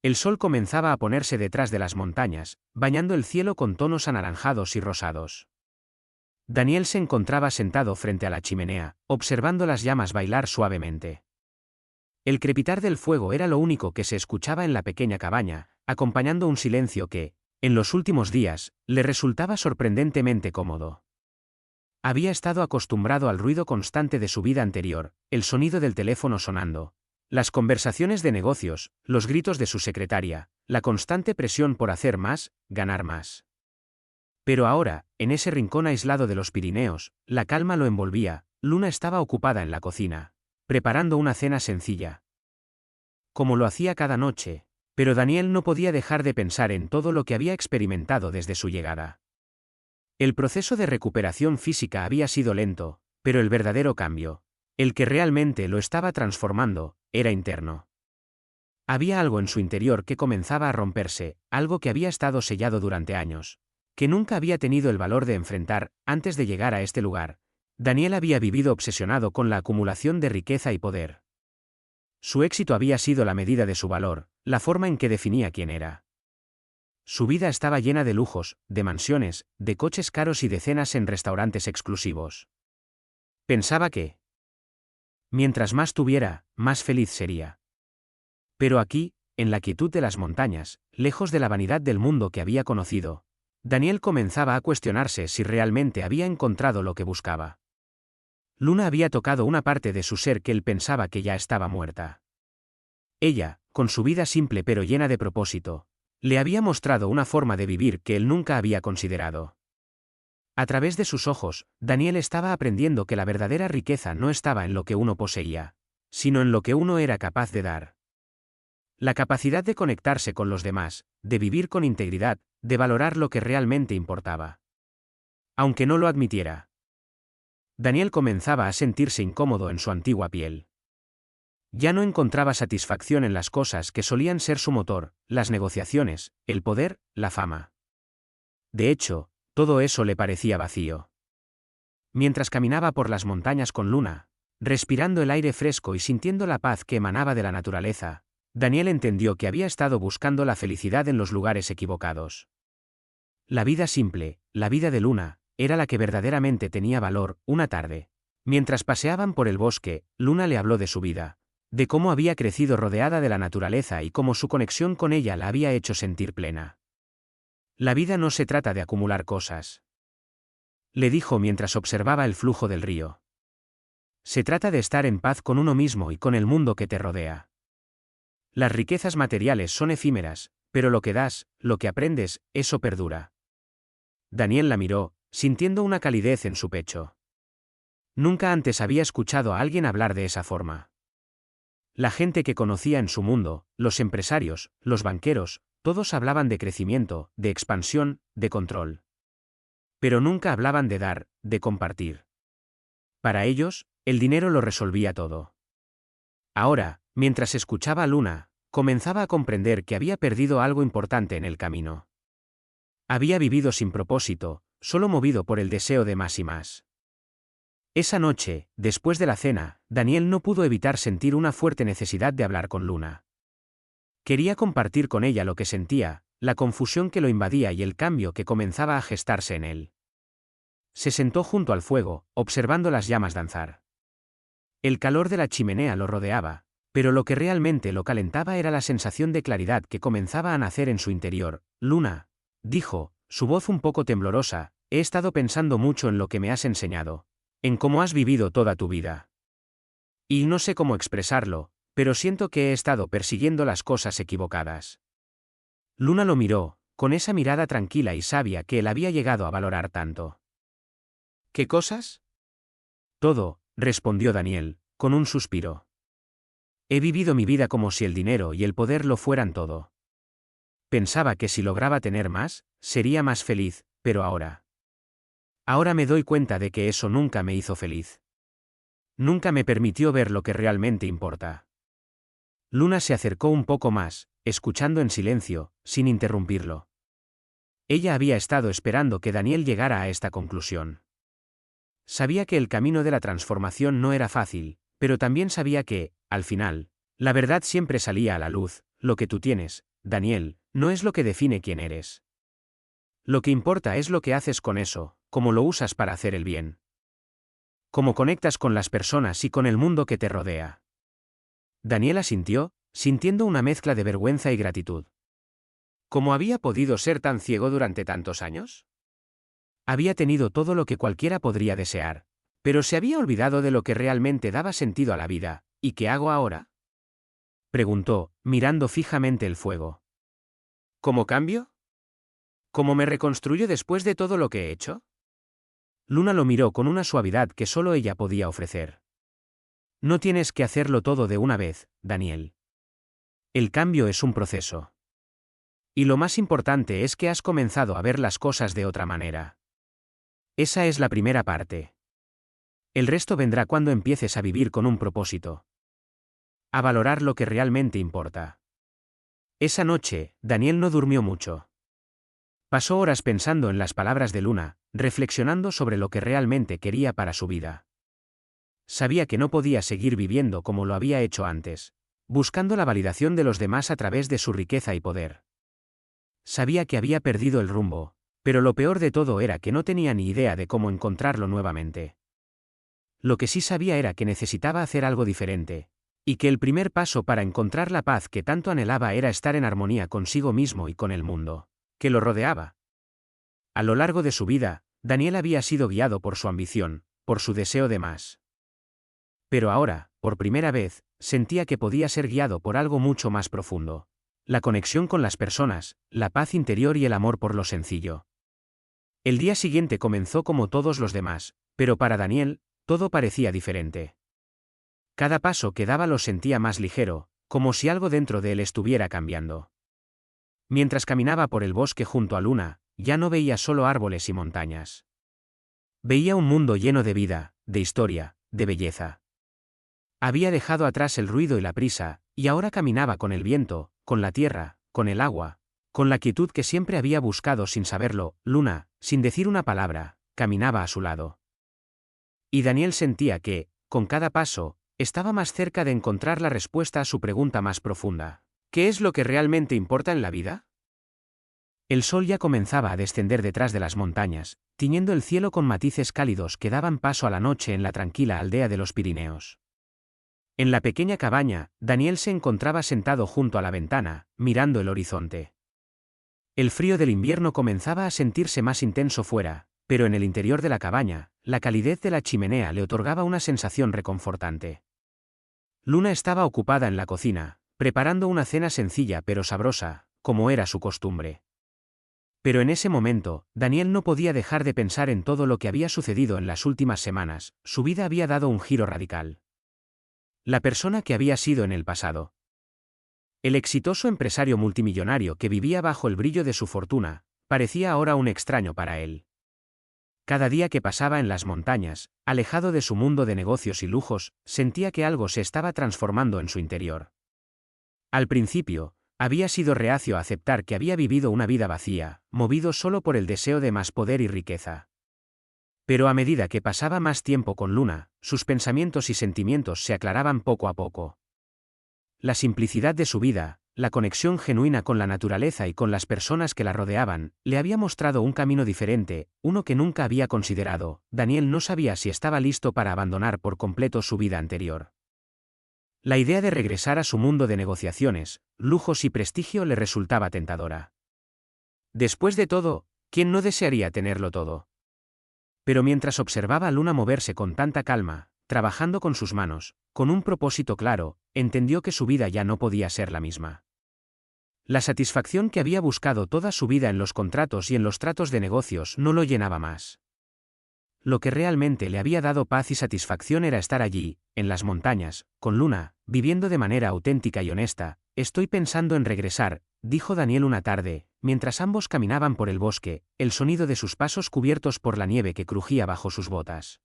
El sol comenzaba a ponerse detrás de las montañas, bañando el cielo con tonos anaranjados y rosados. Daniel se encontraba sentado frente a la chimenea, observando las llamas bailar suavemente. El crepitar del fuego era lo único que se escuchaba en la pequeña cabaña, acompañando un silencio que, en los últimos días, le resultaba sorprendentemente cómodo. Había estado acostumbrado al ruido constante de su vida anterior, el sonido del teléfono sonando, las conversaciones de negocios, los gritos de su secretaria, la constante presión por hacer más, ganar más. Pero ahora, en ese rincón aislado de los Pirineos, la calma lo envolvía. Luna estaba ocupada en la cocina, preparando una cena sencilla, como lo hacía cada noche, pero Daniel no podía dejar de pensar en todo lo que había experimentado desde su llegada. El proceso de recuperación física había sido lento, pero el verdadero cambio, el que realmente lo estaba transformando, era interno. Había algo en su interior que comenzaba a romperse, algo que había estado sellado durante años, que nunca había tenido el valor de enfrentar. Antes de llegar a este lugar, Daniel había vivido obsesionado con la acumulación de riqueza y poder. Su éxito había sido la medida de su valor, la forma en que definía quién era. Su vida estaba llena de lujos, de mansiones, de coches caros y de cenas en restaurantes exclusivos. Pensaba que, mientras más tuviera, más feliz sería. Pero aquí, en la quietud de las montañas, lejos de la vanidad del mundo que había conocido, Daniel comenzaba a cuestionarse si realmente había encontrado lo que buscaba. Luna había tocado una parte de su ser que él pensaba que ya estaba muerta. Ella, con su vida simple pero llena de propósito, le había mostrado una forma de vivir que él nunca había considerado. A través de sus ojos, Daniel estaba aprendiendo que la verdadera riqueza no estaba en lo que uno poseía, sino en lo que uno era capaz de dar. La capacidad de conectarse con los demás, de vivir con integridad, de valorar lo que realmente importaba. Aunque no lo admitiera, Daniel comenzaba a sentirse incómodo en su antigua piel. Ya no encontraba satisfacción en las cosas que solían ser su motor, las negociaciones, el poder, la fama. De hecho, todo eso le parecía vacío. Mientras caminaba por las montañas con Luna, respirando el aire fresco y sintiendo la paz que emanaba de la naturaleza, Daniel entendió que había estado buscando la felicidad en los lugares equivocados. La vida simple, la vida de Luna, era la que verdaderamente tenía valor. Una tarde, Mientras paseaban por el bosque, Luna le habló de su vida, de cómo había crecido rodeada de la naturaleza y cómo su conexión con ella la había hecho sentir plena. La vida no se trata de acumular cosas, le dijo mientras observaba el flujo del río. Se trata de estar en paz con uno mismo y con el mundo que te rodea. Las riquezas materiales son efímeras, pero lo que das, lo que aprendes, eso perdura. Daniel la miró, sintiendo una calidez en su pecho. Nunca antes había escuchado a alguien hablar de esa forma. La gente que conocía en su mundo, los empresarios, los banqueros, todos hablaban de crecimiento, de expansión, de control. Pero nunca hablaban de dar, de compartir. Para ellos, el dinero lo resolvía todo. Ahora, mientras escuchaba a Luna, comenzaba a comprender que había perdido algo importante en el camino. Había vivido sin propósito, solo movido por el deseo de más y más. Esa noche, después de la cena, Daniel no pudo evitar sentir una fuerte necesidad de hablar con Luna. Quería compartir con ella lo que sentía, la confusión que lo invadía y el cambio que comenzaba a gestarse en él. Se sentó junto al fuego, observando las llamas danzar. El calor de la chimenea lo rodeaba, pero lo que realmente lo calentaba era la sensación de claridad que comenzaba a nacer en su interior. Luna, dijo, su voz un poco temblorosa, he estado pensando mucho en lo que me has enseñado, en cómo has vivido toda tu vida. Y no sé cómo expresarlo, pero siento que he estado persiguiendo las cosas equivocadas. Luna lo miró, con esa mirada tranquila y sabia que él había llegado a valorar tanto. ¿Qué cosas? Todo, respondió Daniel, con un suspiro. He vivido mi vida como si el dinero y el poder lo fueran todo. Pensaba que si lograba tener más, sería más feliz, pero ahora. Ahora me doy cuenta de que eso nunca me hizo feliz. Nunca me permitió ver lo que realmente importa. Luna se acercó un poco más, escuchando en silencio, sin interrumpirlo. Ella había estado esperando que Daniel llegara a esta conclusión. Sabía que el camino de la transformación no era fácil, pero también sabía que, al final, la verdad siempre salía a la luz. Lo que tú tienes, Daniel, no es lo que define quién eres. Lo que importa es lo que haces con eso, cómo lo usas para hacer el bien. Cómo conectas con las personas y con el mundo que te rodea. Daniel asintió, sintiendo una mezcla de vergüenza y gratitud. ¿Cómo había podido ser tan ciego durante tantos años? Había tenido todo lo que cualquiera podría desear, pero se había olvidado de lo que realmente daba sentido a la vida. ¿Y qué hago ahora?, preguntó, mirando fijamente el fuego. ¿Cómo cambio? ¿Cómo me reconstruyo después de todo lo que he hecho? Luna lo miró con una suavidad que solo ella podía ofrecer. No tienes que hacerlo todo de una vez, Daniel. El cambio es un proceso. Y lo más importante es que has comenzado a ver las cosas de otra manera. Esa es la primera parte. El resto vendrá cuando empieces a vivir con un propósito. A valorar lo que realmente importa. Esa noche, Daniel no durmió mucho. Pasó horas pensando en las palabras de Luna, reflexionando sobre lo que realmente quería para su vida. Sabía que no podía seguir viviendo como lo había hecho antes, buscando la validación de los demás a través de su riqueza y poder. Sabía que había perdido el rumbo, pero lo peor de todo era que no tenía ni idea de cómo encontrarlo nuevamente. Lo que sí sabía era que necesitaba hacer algo diferente, y que el primer paso para encontrar la paz que tanto anhelaba era estar en armonía consigo mismo y con el mundo que lo rodeaba. A lo largo de su vida, Daniel había sido guiado por su ambición, por su deseo de más. Pero ahora, por primera vez, sentía que podía ser guiado por algo mucho más profundo. La conexión con las personas, la paz interior y el amor por lo sencillo. El día siguiente comenzó como todos los demás, pero para Daniel, todo parecía diferente. Cada paso que daba lo sentía más ligero, como si algo dentro de él estuviera cambiando. Mientras caminaba por el bosque junto a Luna, ya no veía solo árboles y montañas. Veía un mundo lleno de vida, de historia, de belleza. Había dejado atrás el ruido y la prisa, y ahora caminaba con el viento, con la tierra, con el agua, con la quietud que siempre había buscado sin saberlo. Luna, sin decir una palabra, caminaba a su lado. Y Daniel sentía que, con cada paso, estaba más cerca de encontrar la respuesta a su pregunta más profunda. ¿Qué es lo que realmente importa en la vida? El sol ya comenzaba a descender detrás de las montañas, tiñendo el cielo con matices cálidos que daban paso a la noche en la tranquila aldea de los Pirineos. En la pequeña cabaña, Daniel se encontraba sentado junto a la ventana, mirando el horizonte. El frío del invierno comenzaba a sentirse más intenso fuera, pero en el interior de la cabaña, la calidez de la chimenea le otorgaba una sensación reconfortante. Luna estaba ocupada en la cocina, preparando una cena sencilla pero sabrosa, como era su costumbre. Pero en ese momento, Daniel no podía dejar de pensar en todo lo que había sucedido en las últimas semanas. Su vida había dado un giro radical. La persona que había sido en el pasado. El exitoso empresario multimillonario que vivía bajo el brillo de su fortuna, parecía ahora un extraño para él. Cada día que pasaba en las montañas, alejado de su mundo de negocios y lujos, sentía que algo se estaba transformando en su interior. Al principio, había sido reacio a aceptar que había vivido una vida vacía, movido solo por el deseo de más poder y riqueza. Pero a medida que pasaba más tiempo con Luna, sus pensamientos y sentimientos se aclaraban poco a poco. La simplicidad de su vida, la conexión genuina con la naturaleza y con las personas que la rodeaban, le había mostrado un camino diferente, uno que nunca había considerado. Daniel no sabía si estaba listo para abandonar por completo su vida anterior. La idea de regresar a su mundo de negociaciones, lujos y prestigio le resultaba tentadora. Después de todo, ¿quién no desearía tenerlo todo? Pero mientras observaba a Luna moverse con tanta calma, trabajando con sus manos, con un propósito claro, entendió que su vida ya no podía ser la misma. La satisfacción que había buscado toda su vida en los contratos y en los tratos de negocios no lo llenaba más. Lo que realmente le había dado paz y satisfacción era estar allí, en las montañas, con Luna, viviendo de manera auténtica y honesta. Estoy pensando en regresar, dijo Daniel una tarde, mientras ambos caminaban por el bosque, el sonido de sus pasos cubiertos por la nieve que crujía bajo sus botas.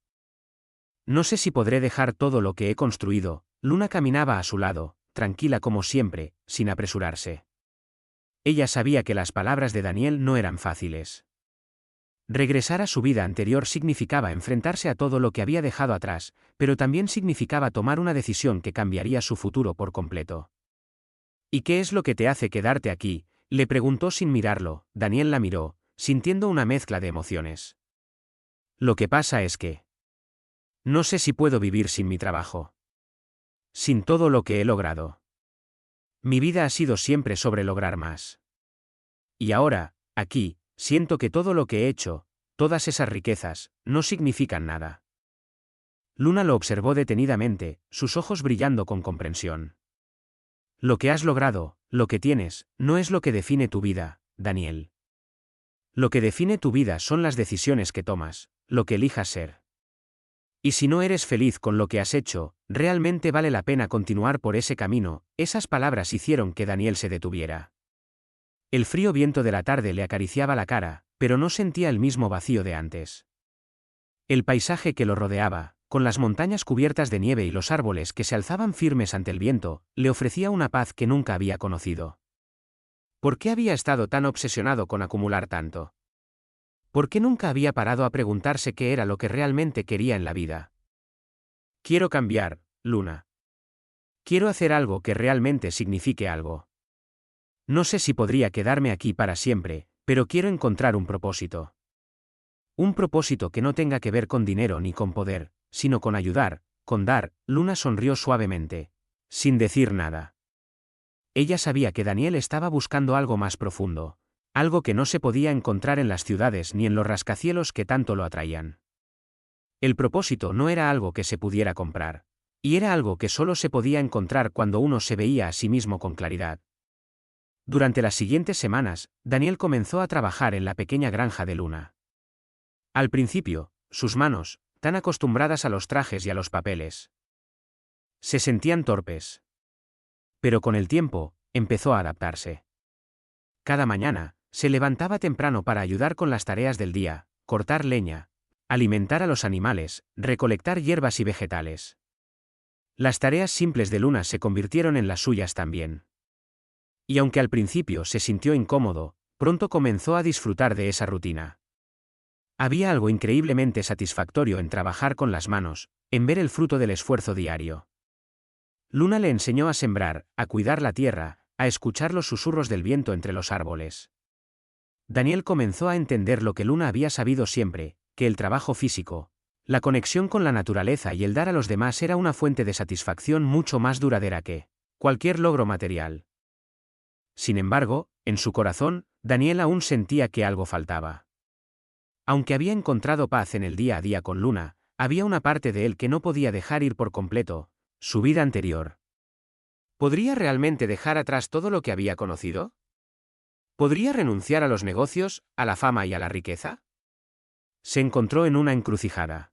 No sé si podré dejar todo lo que he construido. Luna caminaba a su lado, tranquila como siempre, sin apresurarse. Ella sabía que las palabras de Daniel no eran fáciles. Regresar a su vida anterior significaba enfrentarse a todo lo que había dejado atrás, pero también significaba tomar una decisión que cambiaría su futuro por completo. ¿Y qué es lo que te hace quedarte aquí?, le preguntó sin mirarlo. Daniel la miró, sintiendo una mezcla de emociones. Lo que pasa es que no sé si puedo vivir sin mi trabajo. Sin todo lo que he logrado. Mi vida ha sido siempre sobre lograr más. Y ahora, aquí, siento que todo lo que he hecho, todas esas riquezas, no significan nada. Luna lo observó detenidamente, sus ojos brillando con comprensión. Lo que has logrado, lo que tienes, no es lo que define tu vida, Daniel. Lo que define tu vida son las decisiones que tomas, lo que elijas ser. Y si no eres feliz con lo que has hecho, realmente vale la pena continuar por ese camino. Esas palabras hicieron que Daniel se detuviera. El frío viento de la tarde le acariciaba la cara, pero no sentía el mismo vacío de antes. El paisaje que lo rodeaba, con las montañas cubiertas de nieve y los árboles que se alzaban firmes ante el viento, le ofrecía una paz que nunca había conocido. ¿Por qué había estado tan obsesionado con acumular tanto? ¿Por qué nunca había parado a preguntarse qué era lo que realmente quería en la vida? Quiero cambiar, Luna. Quiero hacer algo que realmente signifique algo. No sé si podría quedarme aquí para siempre, pero quiero encontrar un propósito. Un propósito que no tenga que ver con dinero ni con poder, sino con ayudar, con dar. Luna sonrió suavemente, sin decir nada. Ella sabía que Daniel estaba buscando algo más profundo, algo que no se podía encontrar en las ciudades ni en los rascacielos que tanto lo atraían. El propósito no era algo que se pudiera comprar, y era algo que solo se podía encontrar cuando uno se veía a sí mismo con claridad. Durante las siguientes semanas, Daniel comenzó a trabajar en la pequeña granja de Luna. Al principio, sus manos, tan acostumbradas a los trajes y a los papeles, se sentían torpes. Pero con el tiempo, empezó a adaptarse. Cada mañana, se levantaba temprano para ayudar con las tareas del día, cortar leña, alimentar a los animales, recolectar hierbas y vegetales. Las tareas simples de Luna se convirtieron en las suyas también. Y aunque al principio se sintió incómodo, pronto comenzó a disfrutar de esa rutina. Había algo increíblemente satisfactorio en trabajar con las manos, en ver el fruto del esfuerzo diario. Luna le enseñó a sembrar, a cuidar la tierra, a escuchar los susurros del viento entre los árboles. Daniel comenzó a entender lo que Luna había sabido siempre, que el trabajo físico, la conexión con la naturaleza y el dar a los demás era una fuente de satisfacción mucho más duradera que cualquier logro material. Sin embargo, en su corazón, Daniel aún sentía que algo faltaba. Aunque había encontrado paz en el día a día con Luna, había una parte de él que no podía dejar ir por completo, su vida anterior. ¿Podría realmente dejar atrás todo lo que había conocido? ¿Podría renunciar a los negocios, a la fama y a la riqueza? Se encontró en una encrucijada.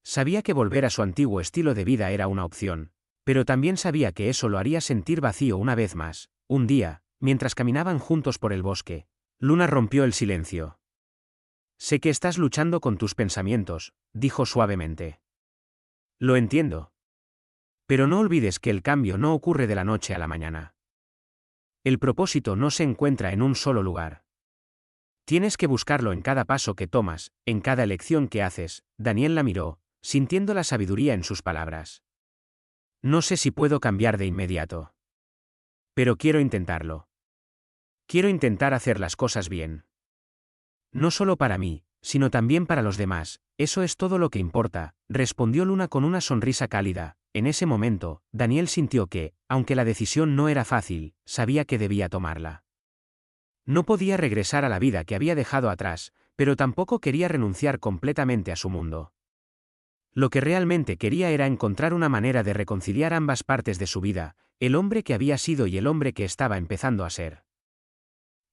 Sabía que volver a su antiguo estilo de vida era una opción, pero también sabía que eso lo haría sentir vacío una vez más. Un día, mientras caminaban juntos por el bosque, Luna rompió el silencio. Sé que estás luchando con tus pensamientos, dijo suavemente. Lo entiendo. Pero no olvides que el cambio no ocurre de la noche a la mañana. El propósito no se encuentra en un solo lugar. Tienes que buscarlo en cada paso que tomas, en cada elección que haces. Daniel la miró, sintiendo la sabiduría en sus palabras. No sé si puedo cambiar de inmediato. Pero quiero intentarlo. Quiero intentar hacer las cosas bien. No solo para mí, sino también para los demás, eso es todo lo que importa, respondió Luna con una sonrisa cálida. En ese momento, Daniel sintió que, aunque la decisión no era fácil, sabía que debía tomarla. No podía regresar a la vida que había dejado atrás, pero tampoco quería renunciar completamente a su mundo. Lo que realmente quería era encontrar una manera de reconciliar ambas partes de su vida, el hombre que había sido y el hombre que estaba empezando a ser.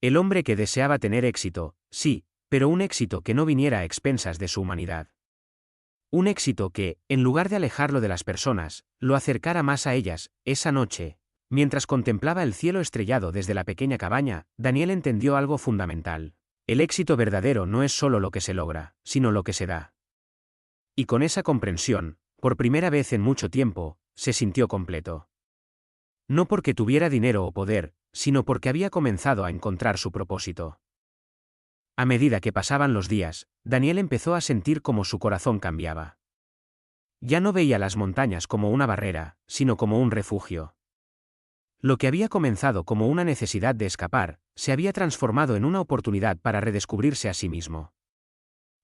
El hombre que deseaba tener éxito, sí, pero un éxito que no viniera a expensas de su humanidad. Un éxito que, en lugar de alejarlo de las personas, lo acercara más a ellas. Esa noche, mientras contemplaba el cielo estrellado desde la pequeña cabaña, Daniel entendió algo fundamental. El éxito verdadero no es solo lo que se logra, sino lo que se da. Y con esa comprensión, por primera vez en mucho tiempo, se sintió completo. No porque tuviera dinero o poder, sino porque había comenzado a encontrar su propósito. A medida que pasaban los días, Daniel empezó a sentir cómo su corazón cambiaba. Ya no veía las montañas como una barrera, sino como un refugio. Lo que había comenzado como una necesidad de escapar, se había transformado en una oportunidad para redescubrirse a sí mismo.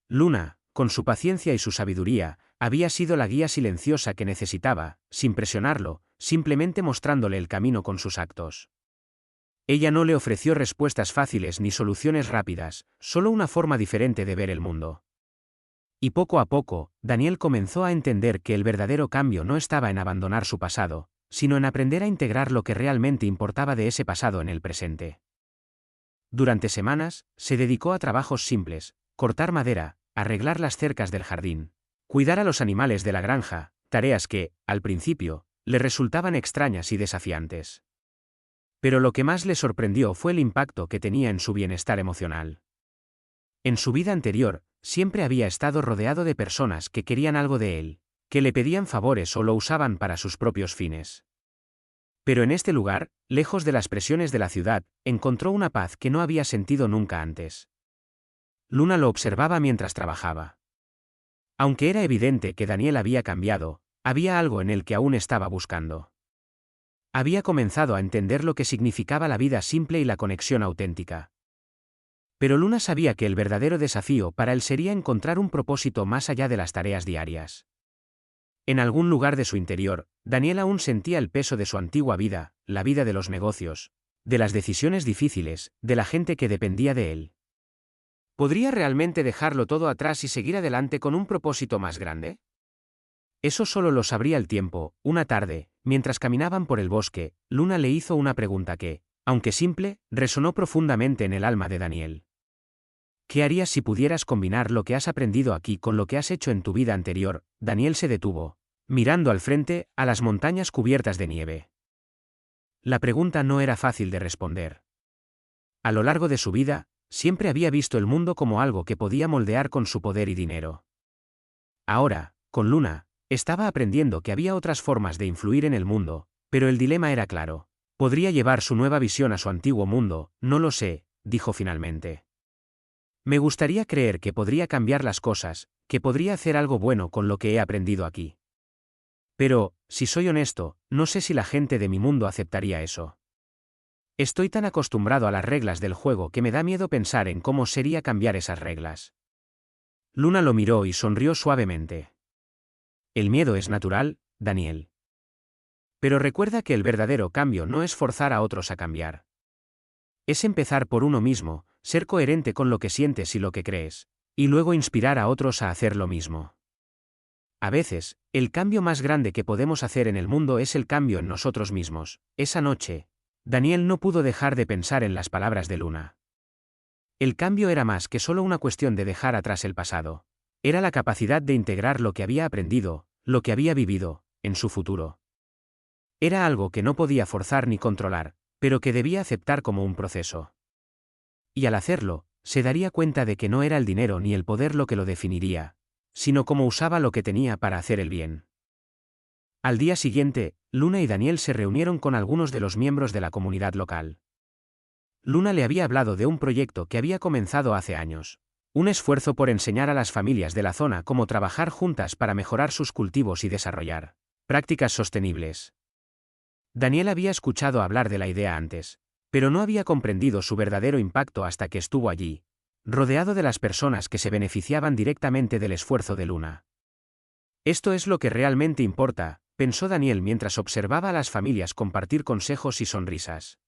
Luna, con su paciencia y su sabiduría, había sido la guía silenciosa que necesitaba, sin presionarlo, simplemente mostrándole el camino con sus actos. Ella no le ofreció respuestas fáciles ni soluciones rápidas, solo una forma diferente de ver el mundo. Y poco a poco, Daniel comenzó a entender que el verdadero cambio no estaba en abandonar su pasado, sino en aprender a integrar lo que realmente importaba de ese pasado en el presente. Durante semanas, se dedicó a trabajos simples, cortar madera, arreglar las cercas del jardín, cuidar a los animales de la granja, tareas que, al principio, le resultaban extrañas y desafiantes. Pero lo que más le sorprendió fue el impacto que tenía en su bienestar emocional. En su vida anterior, siempre había estado rodeado de personas que querían algo de él, que le pedían favores o lo usaban para sus propios fines. Pero en este lugar, lejos de las presiones de la ciudad, encontró una paz que no había sentido nunca antes. Luna lo observaba mientras trabajaba. Aunque era evidente que Daniel había cambiado, había algo en él que aún estaba buscando. Había comenzado a entender lo que significaba la vida simple y la conexión auténtica. Pero Luna sabía que el verdadero desafío para él sería encontrar un propósito más allá de las tareas diarias. En algún lugar de su interior, Daniel aún sentía el peso de su antigua vida, la vida de los negocios, de las decisiones difíciles, de la gente que dependía de él. ¿Podría realmente dejarlo todo atrás y seguir adelante con un propósito más grande? Eso solo lo sabría el tiempo. Una tarde, mientras caminaban por el bosque, Luna le hizo una pregunta que, aunque simple, resonó profundamente en el alma de Daniel. ¿Qué harías si pudieras combinar lo que has aprendido aquí con lo que has hecho en tu vida anterior? Daniel se detuvo, mirando al frente, a las montañas cubiertas de nieve. La pregunta no era fácil de responder. A lo largo de su vida, siempre había visto el mundo como algo que podía moldear con su poder y dinero. Ahora, con Luna, estaba aprendiendo que había otras formas de influir en el mundo, pero el dilema era claro. ¿Podría llevar su nueva visión a su antiguo mundo? No lo sé, dijo finalmente. Me gustaría creer que podría cambiar las cosas, que podría hacer algo bueno con lo que he aprendido aquí. Pero, si soy honesto, no sé si la gente de mi mundo aceptaría eso. Estoy tan acostumbrado a las reglas del juego que me da miedo pensar en cómo sería cambiar esas reglas. Luna lo miró y sonrió suavemente. El miedo es natural, Daniel. Pero recuerda que el verdadero cambio no es forzar a otros a cambiar. Es empezar por uno mismo, ser coherente con lo que sientes y lo que crees, y luego inspirar a otros a hacer lo mismo. A veces, el cambio más grande que podemos hacer en el mundo es el cambio en nosotros mismos. Esa noche, Daniel no pudo dejar de pensar en las palabras de Luna. El cambio era más que solo una cuestión de dejar atrás el pasado. Era la capacidad de integrar lo que había aprendido, lo que había vivido, en su futuro. Era algo que no podía forzar ni controlar, pero que debía aceptar como un proceso. Y al hacerlo, se daría cuenta de que no era el dinero ni el poder lo que lo definiría, sino cómo usaba lo que tenía para hacer el bien. Al día siguiente, Luna y Daniel se reunieron con algunos de los miembros de la comunidad local. Luna le había hablado de un proyecto que había comenzado hace años. Un esfuerzo por enseñar a las familias de la zona cómo trabajar juntas para mejorar sus cultivos y desarrollar prácticas sostenibles. Daniel había escuchado hablar de la idea antes, pero no había comprendido su verdadero impacto hasta que estuvo allí, rodeado de las personas que se beneficiaban directamente del esfuerzo de Luna. Esto es lo que realmente importa, pensó Daniel mientras observaba a las familias compartir consejos y sonrisas.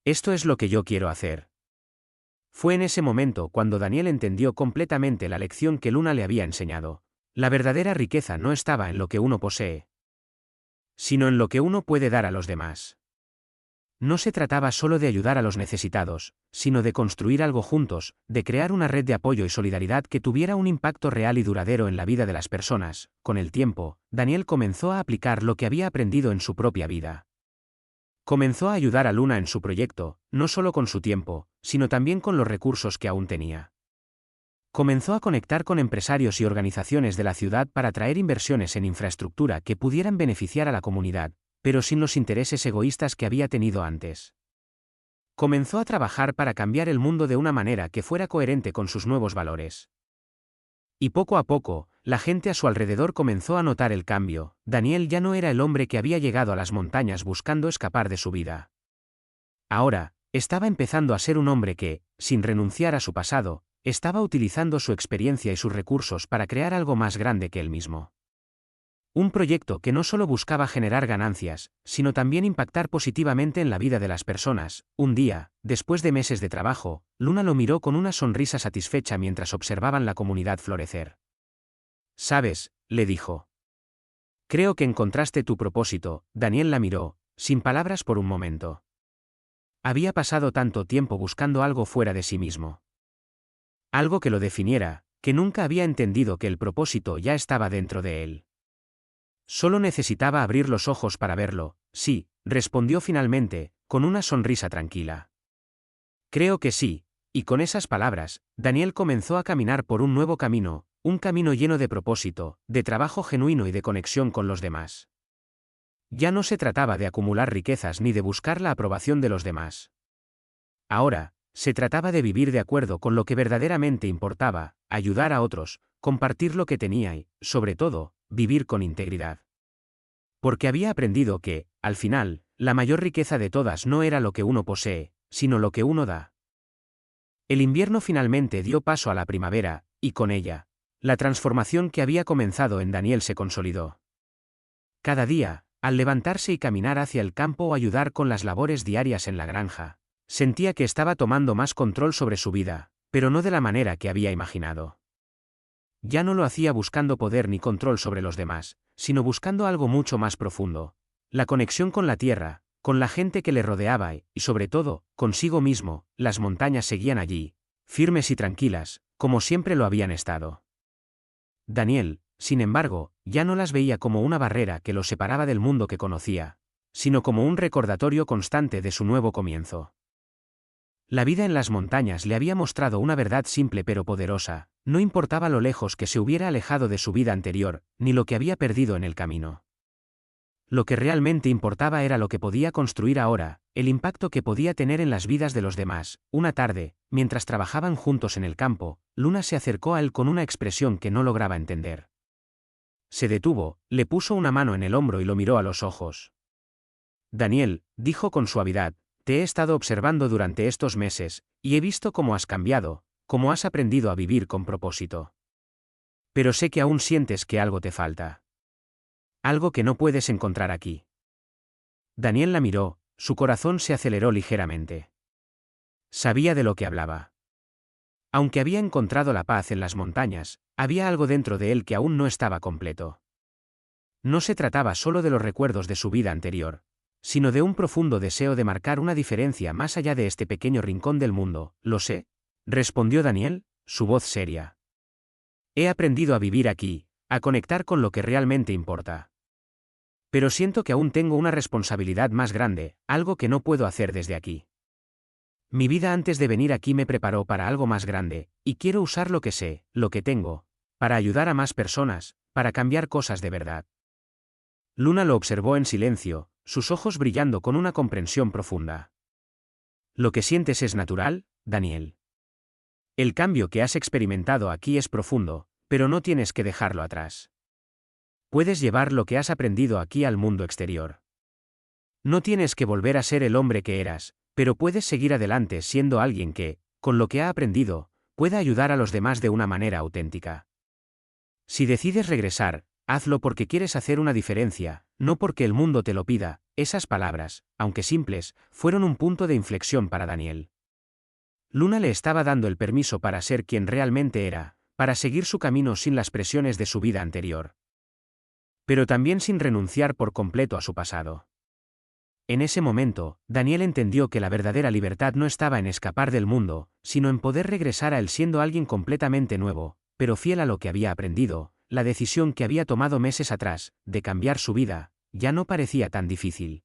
Esto es lo que yo quiero hacer. Fue en ese momento cuando Daniel entendió completamente la lección que Luna le había enseñado. La verdadera riqueza no estaba en lo que uno posee, sino en lo que uno puede dar a los demás. No se trataba solo de ayudar a los necesitados, sino de construir algo juntos, de crear una red de apoyo y solidaridad que tuviera un impacto real y duradero en la vida de las personas. Con el tiempo, Daniel comenzó a aplicar lo que había aprendido en su propia vida. Comenzó a ayudar a Luna en su proyecto, no solo con su tiempo, sino también con los recursos que aún tenía. Comenzó a conectar con empresarios y organizaciones de la ciudad para atraer inversiones en infraestructura que pudieran beneficiar a la comunidad, pero sin los intereses egoístas que había tenido antes. Comenzó a trabajar para cambiar el mundo de una manera que fuera coherente con sus nuevos valores. Y poco a poco, la gente a su alrededor comenzó a notar el cambio. Daniel ya no era el hombre que había llegado a las montañas buscando escapar de su vida. Ahora, estaba empezando a ser un hombre que, sin renunciar a su pasado, estaba utilizando su experiencia y sus recursos para crear algo más grande que él mismo. Un proyecto que no solo buscaba generar ganancias, sino también impactar positivamente en la vida de las personas. Un día, después de meses de trabajo, Luna lo miró con una sonrisa satisfecha mientras observaban la comunidad florecer. «¿Sabes?», le dijo. «Creo que encontraste tu propósito». Daniel la miró, sin palabras por un momento. Había pasado tanto tiempo buscando algo fuera de sí mismo. Algo que lo definiera, que nunca había entendido que el propósito ya estaba dentro de él. Solo necesitaba abrir los ojos para verlo. «Sí», respondió finalmente, con una sonrisa tranquila. «Creo que sí», y con esas palabras, Daniel comenzó a caminar por un nuevo camino, un camino lleno de propósito, de trabajo genuino y de conexión con los demás. Ya no se trataba de acumular riquezas ni de buscar la aprobación de los demás. Ahora, se trataba de vivir de acuerdo con lo que verdaderamente importaba, ayudar a otros, compartir lo que tenía y, sobre todo, vivir con integridad. Porque había aprendido que, al final, la mayor riqueza de todas no era lo que uno posee, sino lo que uno da. El invierno finalmente dio paso a la primavera, y con ella, la transformación que había comenzado en Daniel se consolidó. Cada día, al levantarse y caminar hacia el campo o ayudar con las labores diarias en la granja, sentía que estaba tomando más control sobre su vida, pero no de la manera que había imaginado. Ya no lo hacía buscando poder ni control sobre los demás, sino buscando algo mucho más profundo: la conexión con la tierra, con la gente que le rodeaba y, sobre todo, consigo mismo. Las montañas seguían allí, firmes y tranquilas, como siempre lo habían estado. Daniel, sin embargo, ya no las veía como una barrera que lo separaba del mundo que conocía, sino como un recordatorio constante de su nuevo comienzo. La vida en las montañas le había mostrado una verdad simple pero poderosa: no importaba lo lejos que se hubiera alejado de su vida anterior, ni lo que había perdido en el camino. Lo que realmente importaba era lo que podía construir ahora, el impacto que podía tener en las vidas de los demás. Una tarde, mientras trabajaban juntos en el campo, Luna se acercó a él con una expresión que no lograba entender. Se detuvo, le puso una mano en el hombro y lo miró a los ojos. «Daniel», dijo con suavidad, Te he estado observando durante estos meses, y he visto cómo has cambiado, cómo has aprendido a vivir con propósito. Pero sé que aún sientes que algo te falta. Algo que no puedes encontrar aquí. Daniel la miró, su corazón se aceleró ligeramente. Sabía de lo que hablaba. Aunque había encontrado la paz en las montañas, había algo dentro de él que aún no estaba completo. No se trataba solo de los recuerdos de su vida anterior, sino de un profundo deseo de marcar una diferencia más allá de este pequeño rincón del mundo. Lo sé, respondió Daniel, su voz seria. He aprendido a vivir aquí, a conectar con lo que realmente importa. Pero siento que aún tengo una responsabilidad más grande, algo que no puedo hacer desde aquí. Mi vida antes de venir aquí me preparó para algo más grande, y quiero usar lo que sé, lo que tengo, para ayudar a más personas, para cambiar cosas de verdad. Luna lo observó en silencio, sus ojos brillando con una comprensión profunda. Lo que sientes es natural, Daniel. El cambio que has experimentado aquí es profundo, pero no tienes que dejarlo atrás. Puedes llevar lo que has aprendido aquí al mundo exterior. No tienes que volver a ser el hombre que eras, pero puedes seguir adelante siendo alguien que, con lo que ha aprendido, pueda ayudar a los demás de una manera auténtica. Si decides regresar, hazlo porque quieres hacer una diferencia, no porque el mundo te lo pida. Esas palabras, aunque simples, fueron un punto de inflexión para Daniel. Luna le estaba dando el permiso para ser quien realmente era, para seguir su camino sin las presiones de su vida anterior. Pero también sin renunciar por completo a su pasado. En ese momento, Daniel entendió que la verdadera libertad no estaba en escapar del mundo, sino en poder regresar a él siendo alguien completamente nuevo, pero fiel a lo que había aprendido. La decisión que había tomado meses atrás, de cambiar su vida, ya no parecía tan difícil.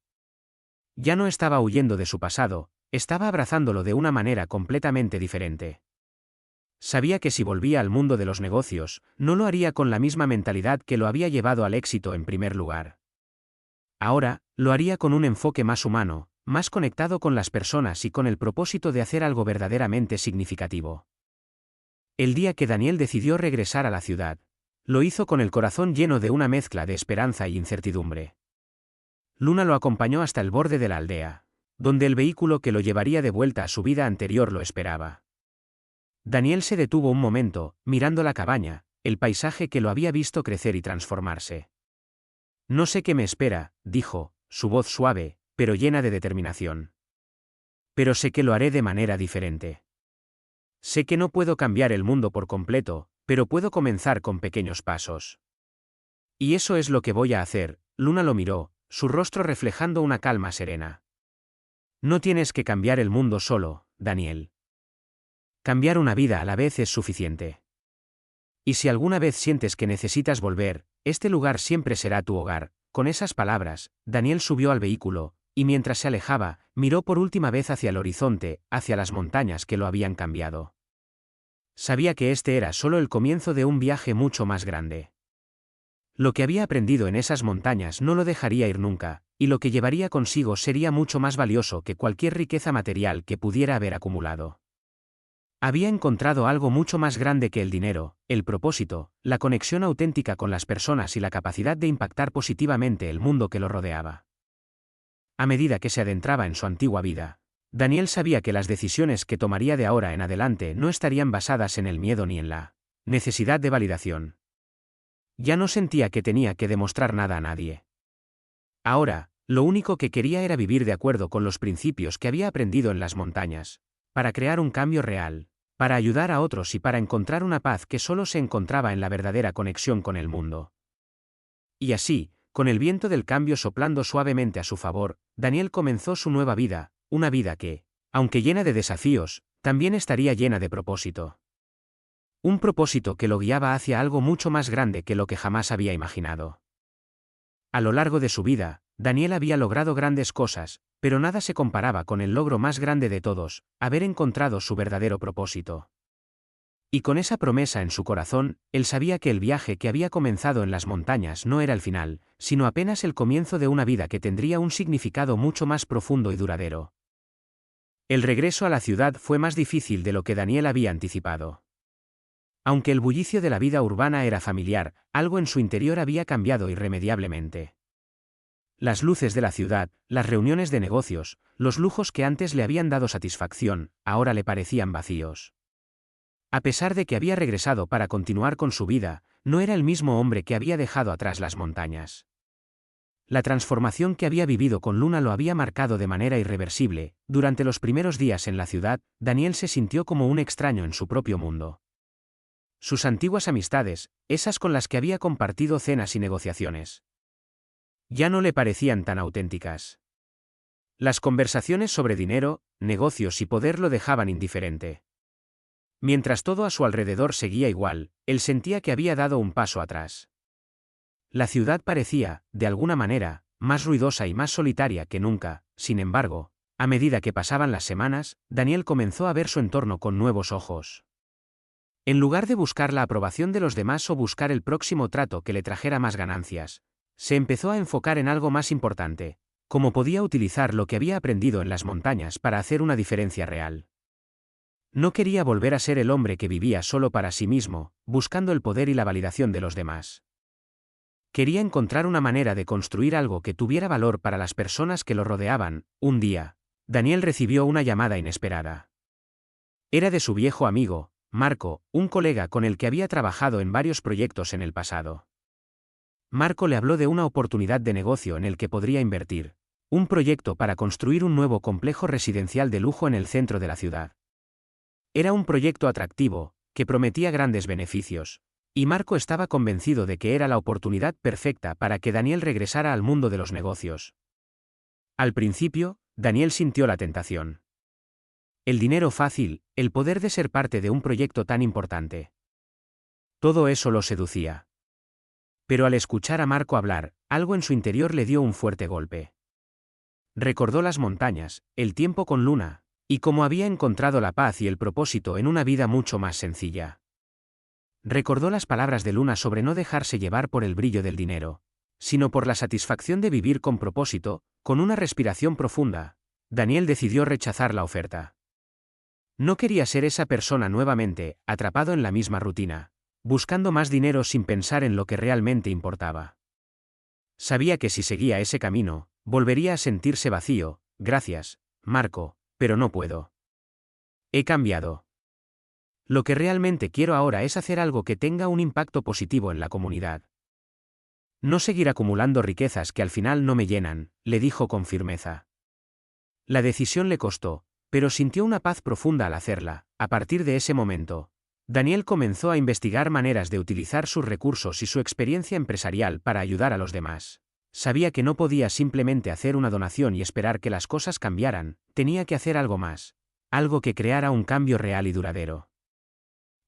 Ya no estaba huyendo de su pasado, estaba abrazándolo de una manera completamente diferente. Sabía que si volvía al mundo de los negocios, no lo haría con la misma mentalidad que lo había llevado al éxito en primer lugar. Ahora, lo haría con un enfoque más humano, más conectado con las personas y con el propósito de hacer algo verdaderamente significativo. El día que Daniel decidió regresar a la ciudad, lo hizo con el corazón lleno de una mezcla de esperanza y incertidumbre. Luna lo acompañó hasta el borde de la aldea, donde el vehículo que lo llevaría de vuelta a su vida anterior lo esperaba. Daniel se detuvo un momento, mirando la cabaña, el paisaje que lo había visto crecer y transformarse. No sé qué me espera, dijo, su voz suave, pero llena de determinación. Pero sé que lo haré de manera diferente. Sé que no puedo cambiar el mundo por completo, pero puedo comenzar con pequeños pasos. Y eso es lo que voy a hacer. Luna lo miró, su rostro reflejando una calma serena. No tienes que cambiar el mundo solo, Daniel. Cambiar una vida a la vez es suficiente. Y si alguna vez sientes que necesitas volver, este lugar siempre será tu hogar. Con esas palabras, Daniel subió al vehículo, y mientras se alejaba, miró por última vez hacia el horizonte, hacia las montañas que lo habían cambiado. Sabía que este era solo el comienzo de un viaje mucho más grande. Lo que había aprendido en esas montañas no lo dejaría ir nunca, y lo que llevaría consigo sería mucho más valioso que cualquier riqueza material que pudiera haber acumulado. Había encontrado algo mucho más grande que el dinero, el propósito, la conexión auténtica con las personas y la capacidad de impactar positivamente el mundo que lo rodeaba. A medida que se adentraba en su antigua vida, Daniel sabía que las decisiones que tomaría de ahora en adelante no estarían basadas en el miedo ni en la necesidad de validación. Ya no sentía que tenía que demostrar nada a nadie. Ahora, lo único que quería era vivir de acuerdo con los principios que había aprendido en las montañas, para crear un cambio real, para ayudar a otros y para encontrar una paz que solo se encontraba en la verdadera conexión con el mundo. Y así, con el viento del cambio soplando suavemente a su favor, Daniel comenzó su nueva vida, una vida que, aunque llena de desafíos, también estaría llena de propósito. Un propósito que lo guiaba hacia algo mucho más grande que lo que jamás había imaginado. A lo largo de su vida, Daniel había logrado grandes cosas, pero nada se comparaba con el logro más grande de todos, haber encontrado su verdadero propósito. Y con esa promesa en su corazón, él sabía que el viaje que había comenzado en las montañas no era el final, sino apenas el comienzo de una vida que tendría un significado mucho más profundo y duradero. El regreso a la ciudad fue más difícil de lo que Daniel había anticipado. Aunque el bullicio de la vida urbana era familiar, algo en su interior había cambiado irremediablemente. Las luces de la ciudad, las reuniones de negocios, los lujos que antes le habían dado satisfacción, ahora le parecían vacíos. A pesar de que había regresado para continuar con su vida, no era el mismo hombre que había dejado atrás las montañas. La transformación que había vivido con Luna lo había marcado de manera irreversible. Durante los primeros días en la ciudad, Daniel se sintió como un extraño en su propio mundo. Sus antiguas amistades, esas con las que había compartido cenas y negociaciones, ya no le parecían tan auténticas. Las conversaciones sobre dinero, negocios y poder lo dejaban indiferente. Mientras todo a su alrededor seguía igual, él sentía que había dado un paso atrás. La ciudad parecía, de alguna manera, más ruidosa y más solitaria que nunca. Sin embargo, a medida que pasaban las semanas, Daniel comenzó a ver su entorno con nuevos ojos. En lugar de buscar la aprobación de los demás o buscar el próximo trato que le trajera más ganancias, se empezó a enfocar en algo más importante: cómo podía utilizar lo que había aprendido en las montañas para hacer una diferencia real. No quería volver a ser el hombre que vivía solo para sí mismo, buscando el poder y la validación de los demás. Quería encontrar una manera de construir algo que tuviera valor para las personas que lo rodeaban. Un día, Daniel recibió una llamada inesperada. Era de su viejo amigo, Marco, un colega con el que había trabajado en varios proyectos en el pasado. Marco le habló de una oportunidad de negocio en el que podría invertir, un proyecto para construir un nuevo complejo residencial de lujo en el centro de la ciudad. Era un proyecto atractivo, que prometía grandes beneficios, y Marco estaba convencido de que era la oportunidad perfecta para que Daniel regresara al mundo de los negocios. Al principio, Daniel sintió la tentación. El dinero fácil, el poder de ser parte de un proyecto tan importante. Todo eso lo seducía. Pero al escuchar a Marco hablar, algo en su interior le dio un fuerte golpe. Recordó las montañas, el tiempo con Luna, y cómo había encontrado la paz y el propósito en una vida mucho más sencilla. Recordó las palabras de Luna sobre no dejarse llevar por el brillo del dinero, sino por la satisfacción de vivir con propósito. Con una respiración profunda, Daniel decidió rechazar la oferta. No quería ser esa persona nuevamente, atrapado en la misma rutina, buscando más dinero sin pensar en lo que realmente importaba. Sabía que si seguía ese camino, volvería a sentirse vacío. Gracias, Marco, pero no puedo. He cambiado. Lo que realmente quiero ahora es hacer algo que tenga un impacto positivo en la comunidad. No seguir acumulando riquezas que al final no me llenan, le dijo con firmeza. La decisión le costó, pero sintió una paz profunda al hacerla. A partir de ese momento, Daniel comenzó a investigar maneras de utilizar sus recursos y su experiencia empresarial para ayudar a los demás. Sabía que no podía simplemente hacer una donación y esperar que las cosas cambiaran, tenía que hacer algo más, algo que creara un cambio real y duradero.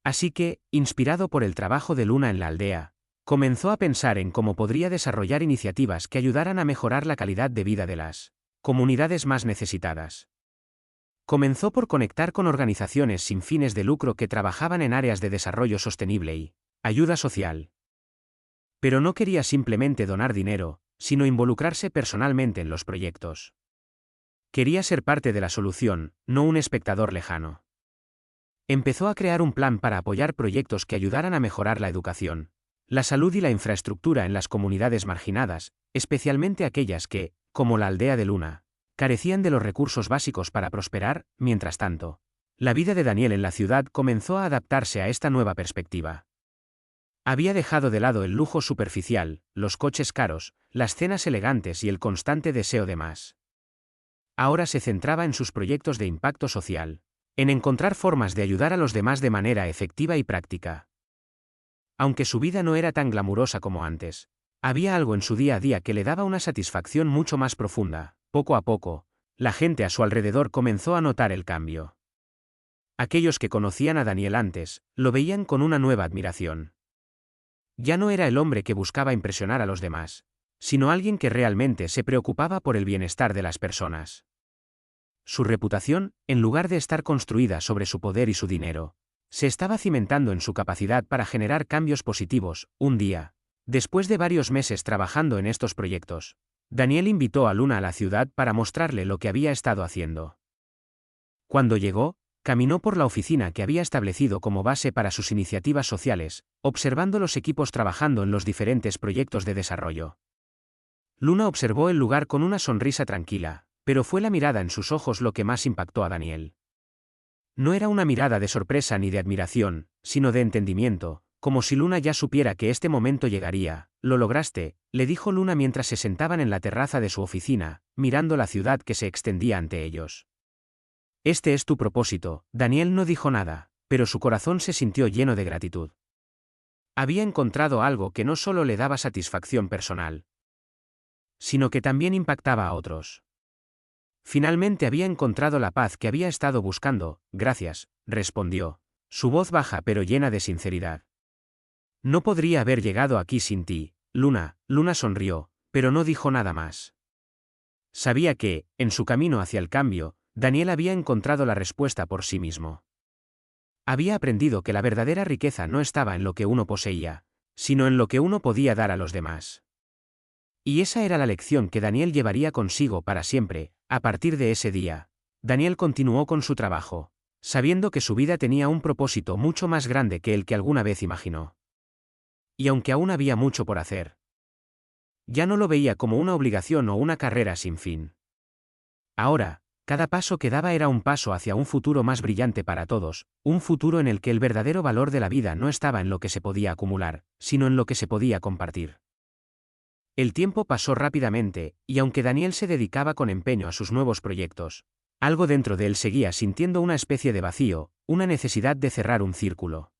Así que, inspirado por el trabajo de Luna en la aldea, comenzó a pensar en cómo podría desarrollar iniciativas que ayudaran a mejorar la calidad de vida de las comunidades más necesitadas. Comenzó por conectar con organizaciones sin fines de lucro que trabajaban en áreas de desarrollo sostenible y ayuda social. Pero no quería simplemente donar dinero, sino involucrarse personalmente en los proyectos. Quería ser parte de la solución, no un espectador lejano. Empezó a crear un plan para apoyar proyectos que ayudaran a mejorar la educación, la salud y la infraestructura en las comunidades marginadas, especialmente aquellas que, como la aldea de Luna, carecían de los recursos básicos para prosperar. Mientras tanto, la vida de Daniel en la ciudad comenzó a adaptarse a esta nueva perspectiva. Había dejado de lado el lujo superficial, los coches caros, las cenas elegantes y el constante deseo de más. Ahora se centraba en sus proyectos de impacto social, en encontrar formas de ayudar a los demás de manera efectiva y práctica. Aunque su vida no era tan glamurosa como antes, había algo en su día a día que le daba una satisfacción mucho más profunda. Poco a poco, la gente a su alrededor comenzó a notar el cambio. Aquellos que conocían a Daniel antes, lo veían con una nueva admiración. Ya no era el hombre que buscaba impresionar a los demás, sino alguien que realmente se preocupaba por el bienestar de las personas. Su reputación, en lugar de estar construida sobre su poder y su dinero, se estaba cimentando en su capacidad para generar cambios positivos. Un día, después de varios meses trabajando en estos proyectos, Daniel invitó a Luna a la ciudad para mostrarle lo que había estado haciendo. Cuando llegó, caminó por la oficina que había establecido como base para sus iniciativas sociales, observando los equipos trabajando en los diferentes proyectos de desarrollo. Luna observó el lugar con una sonrisa tranquila. Pero fue la mirada en sus ojos lo que más impactó a Daniel. No era una mirada de sorpresa ni de admiración, sino de entendimiento, como si Luna ya supiera que este momento llegaría. «Lo lograste», le dijo Luna mientras se sentaban en la terraza de su oficina, mirando la ciudad que se extendía ante ellos. «Este es tu propósito». Daniel no dijo nada, pero su corazón se sintió lleno de gratitud. Había encontrado algo que no solo le daba satisfacción personal, sino que también impactaba a otros. Finalmente había encontrado la paz que había estado buscando. «Gracias», respondió, su voz baja pero llena de sinceridad. «No podría haber llegado aquí sin ti, Luna». Luna sonrió, pero no dijo nada más. Sabía que, en su camino hacia el cambio, Daniel había encontrado la respuesta por sí mismo. Había aprendido que la verdadera riqueza no estaba en lo que uno poseía, sino en lo que uno podía dar a los demás. Y esa era la lección que Daniel llevaría consigo para siempre. A partir de ese día, Daniel continuó con su trabajo, sabiendo que su vida tenía un propósito mucho más grande que el que alguna vez imaginó. Y aunque aún había mucho por hacer, ya no lo veía como una obligación o una carrera sin fin. Ahora, cada paso que daba era un paso hacia un futuro más brillante para todos, un futuro en el que el verdadero valor de la vida no estaba en lo que se podía acumular, sino en lo que se podía compartir. El tiempo pasó rápidamente, y aunque Daniel se dedicaba con empeño a sus nuevos proyectos, algo dentro de él seguía sintiendo una especie de vacío, una necesidad de cerrar un círculo.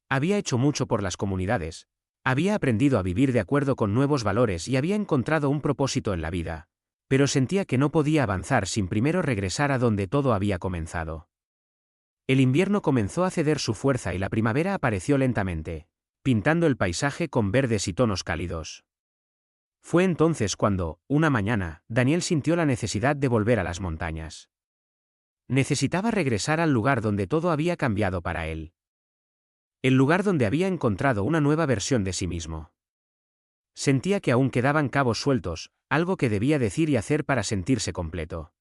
Había hecho mucho por las comunidades, había aprendido a vivir de acuerdo con nuevos valores y había encontrado un propósito en la vida, pero sentía que no podía avanzar sin primero regresar a donde todo había comenzado. El invierno comenzó a ceder su fuerza y la primavera apareció lentamente, pintando el paisaje con verdes y tonos cálidos. Fue entonces cuando, una mañana, Daniel sintió la necesidad de volver a las montañas. Necesitaba regresar al lugar donde todo había cambiado para él. El lugar donde había encontrado una nueva versión de sí mismo. Sentía que aún quedaban cabos sueltos, algo que debía decir y hacer para sentirse completo.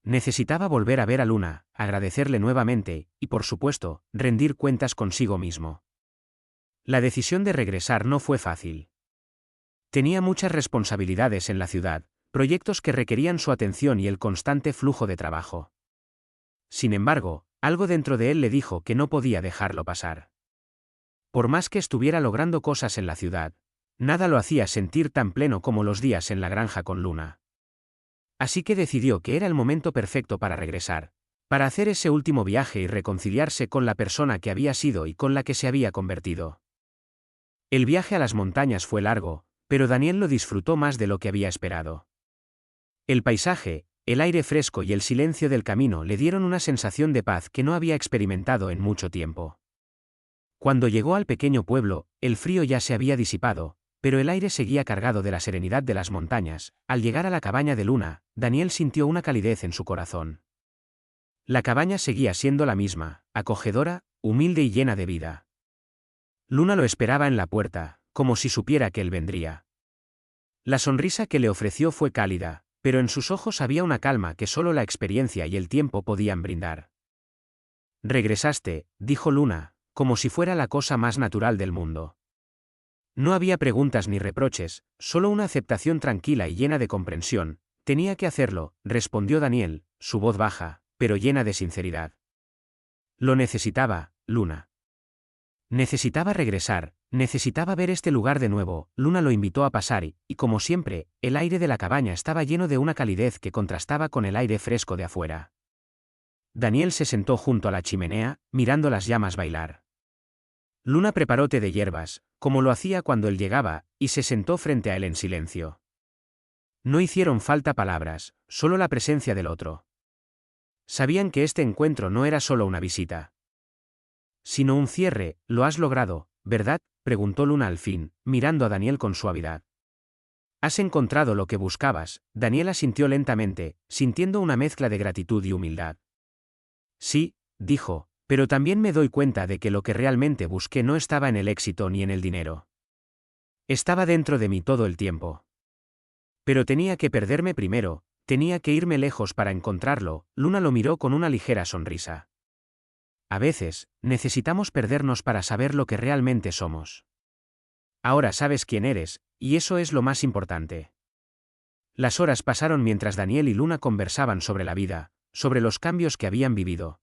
Necesitaba volver a ver a Luna, agradecerle nuevamente, y por supuesto, rendir cuentas consigo mismo. La decisión de regresar no fue fácil. Tenía muchas responsabilidades en la ciudad, proyectos que requerían su atención y el constante flujo de trabajo. Sin embargo, algo dentro de él le dijo que no podía dejarlo pasar. Por más que estuviera logrando cosas en la ciudad, nada lo hacía sentir tan pleno como los días en la granja con Luna. Así que decidió que era el momento perfecto para regresar, para hacer ese último viaje y reconciliarse con la persona que había sido y con la que se había convertido. El viaje a las montañas fue largo, pero Daniel lo disfrutó más de lo que había esperado. El paisaje, el aire fresco y el silencio del camino le dieron una sensación de paz que no había experimentado en mucho tiempo. Cuando llegó al pequeño pueblo, el frío ya se había disipado, pero el aire seguía cargado de la serenidad de las montañas. Al llegar a la cabaña de Luna, Daniel sintió una calidez en su corazón. La cabaña seguía siendo la misma, acogedora, humilde y llena de vida. Luna lo esperaba en la puerta, como si supiera que él vendría. La sonrisa que le ofreció fue cálida, pero en sus ojos había una calma que solo la experiencia y el tiempo podían brindar. «Regresaste», dijo Luna, como si fuera la cosa más natural del mundo. No había preguntas ni reproches, solo una aceptación tranquila y llena de comprensión. «Tenía que hacerlo», respondió Daniel, su voz baja, pero llena de sinceridad. «Lo necesitaba, Luna». Necesitaba regresar, necesitaba ver este lugar de nuevo. Luna lo invitó a pasar y, como siempre, el aire de la cabaña estaba lleno de una calidez que contrastaba con el aire fresco de afuera. Daniel se sentó junto a la chimenea, mirando las llamas bailar. Luna preparó té de hierbas, como lo hacía cuando él llegaba, y se sentó frente a él en silencio. No hicieron falta palabras, solo la presencia del otro. Sabían que este encuentro no era solo una visita, sino un cierre. «Lo has logrado, ¿verdad?», preguntó Luna al fin, mirando a Daniel con suavidad. «Has encontrado lo que buscabas». Daniel asintió lentamente, sintiendo una mezcla de gratitud y humildad. «Sí», dijo, «pero también me doy cuenta de que lo que realmente busqué no estaba en el éxito ni en el dinero. Estaba dentro de mí todo el tiempo. Pero tenía que perderme primero, tenía que irme lejos para encontrarlo». Luna lo miró con una ligera sonrisa. «A veces, necesitamos perdernos para saber lo que realmente somos. Ahora sabes quién eres, y eso es lo más importante». Las horas pasaron mientras Daniel y Luna conversaban sobre la vida, sobre los cambios que habían vivido,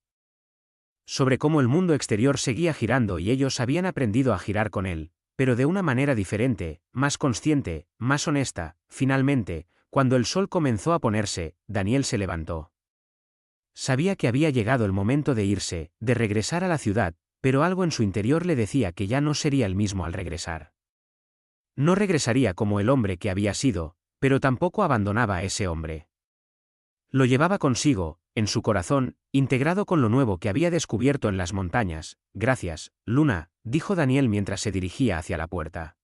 sobre cómo el mundo exterior seguía girando y ellos habían aprendido a girar con él, pero de una manera diferente, más consciente, más honesta. Finalmente, cuando el sol comenzó a ponerse, Daniel se levantó. Sabía que había llegado el momento de irse, de regresar a la ciudad, pero algo en su interior le decía que ya no sería el mismo al regresar. No regresaría como el hombre que había sido, pero tampoco abandonaba a ese hombre. Lo llevaba consigo, en su corazón, integrado con lo nuevo que había descubierto en las montañas. Gracias, Luna, dijo Daniel mientras se dirigía hacia la puerta.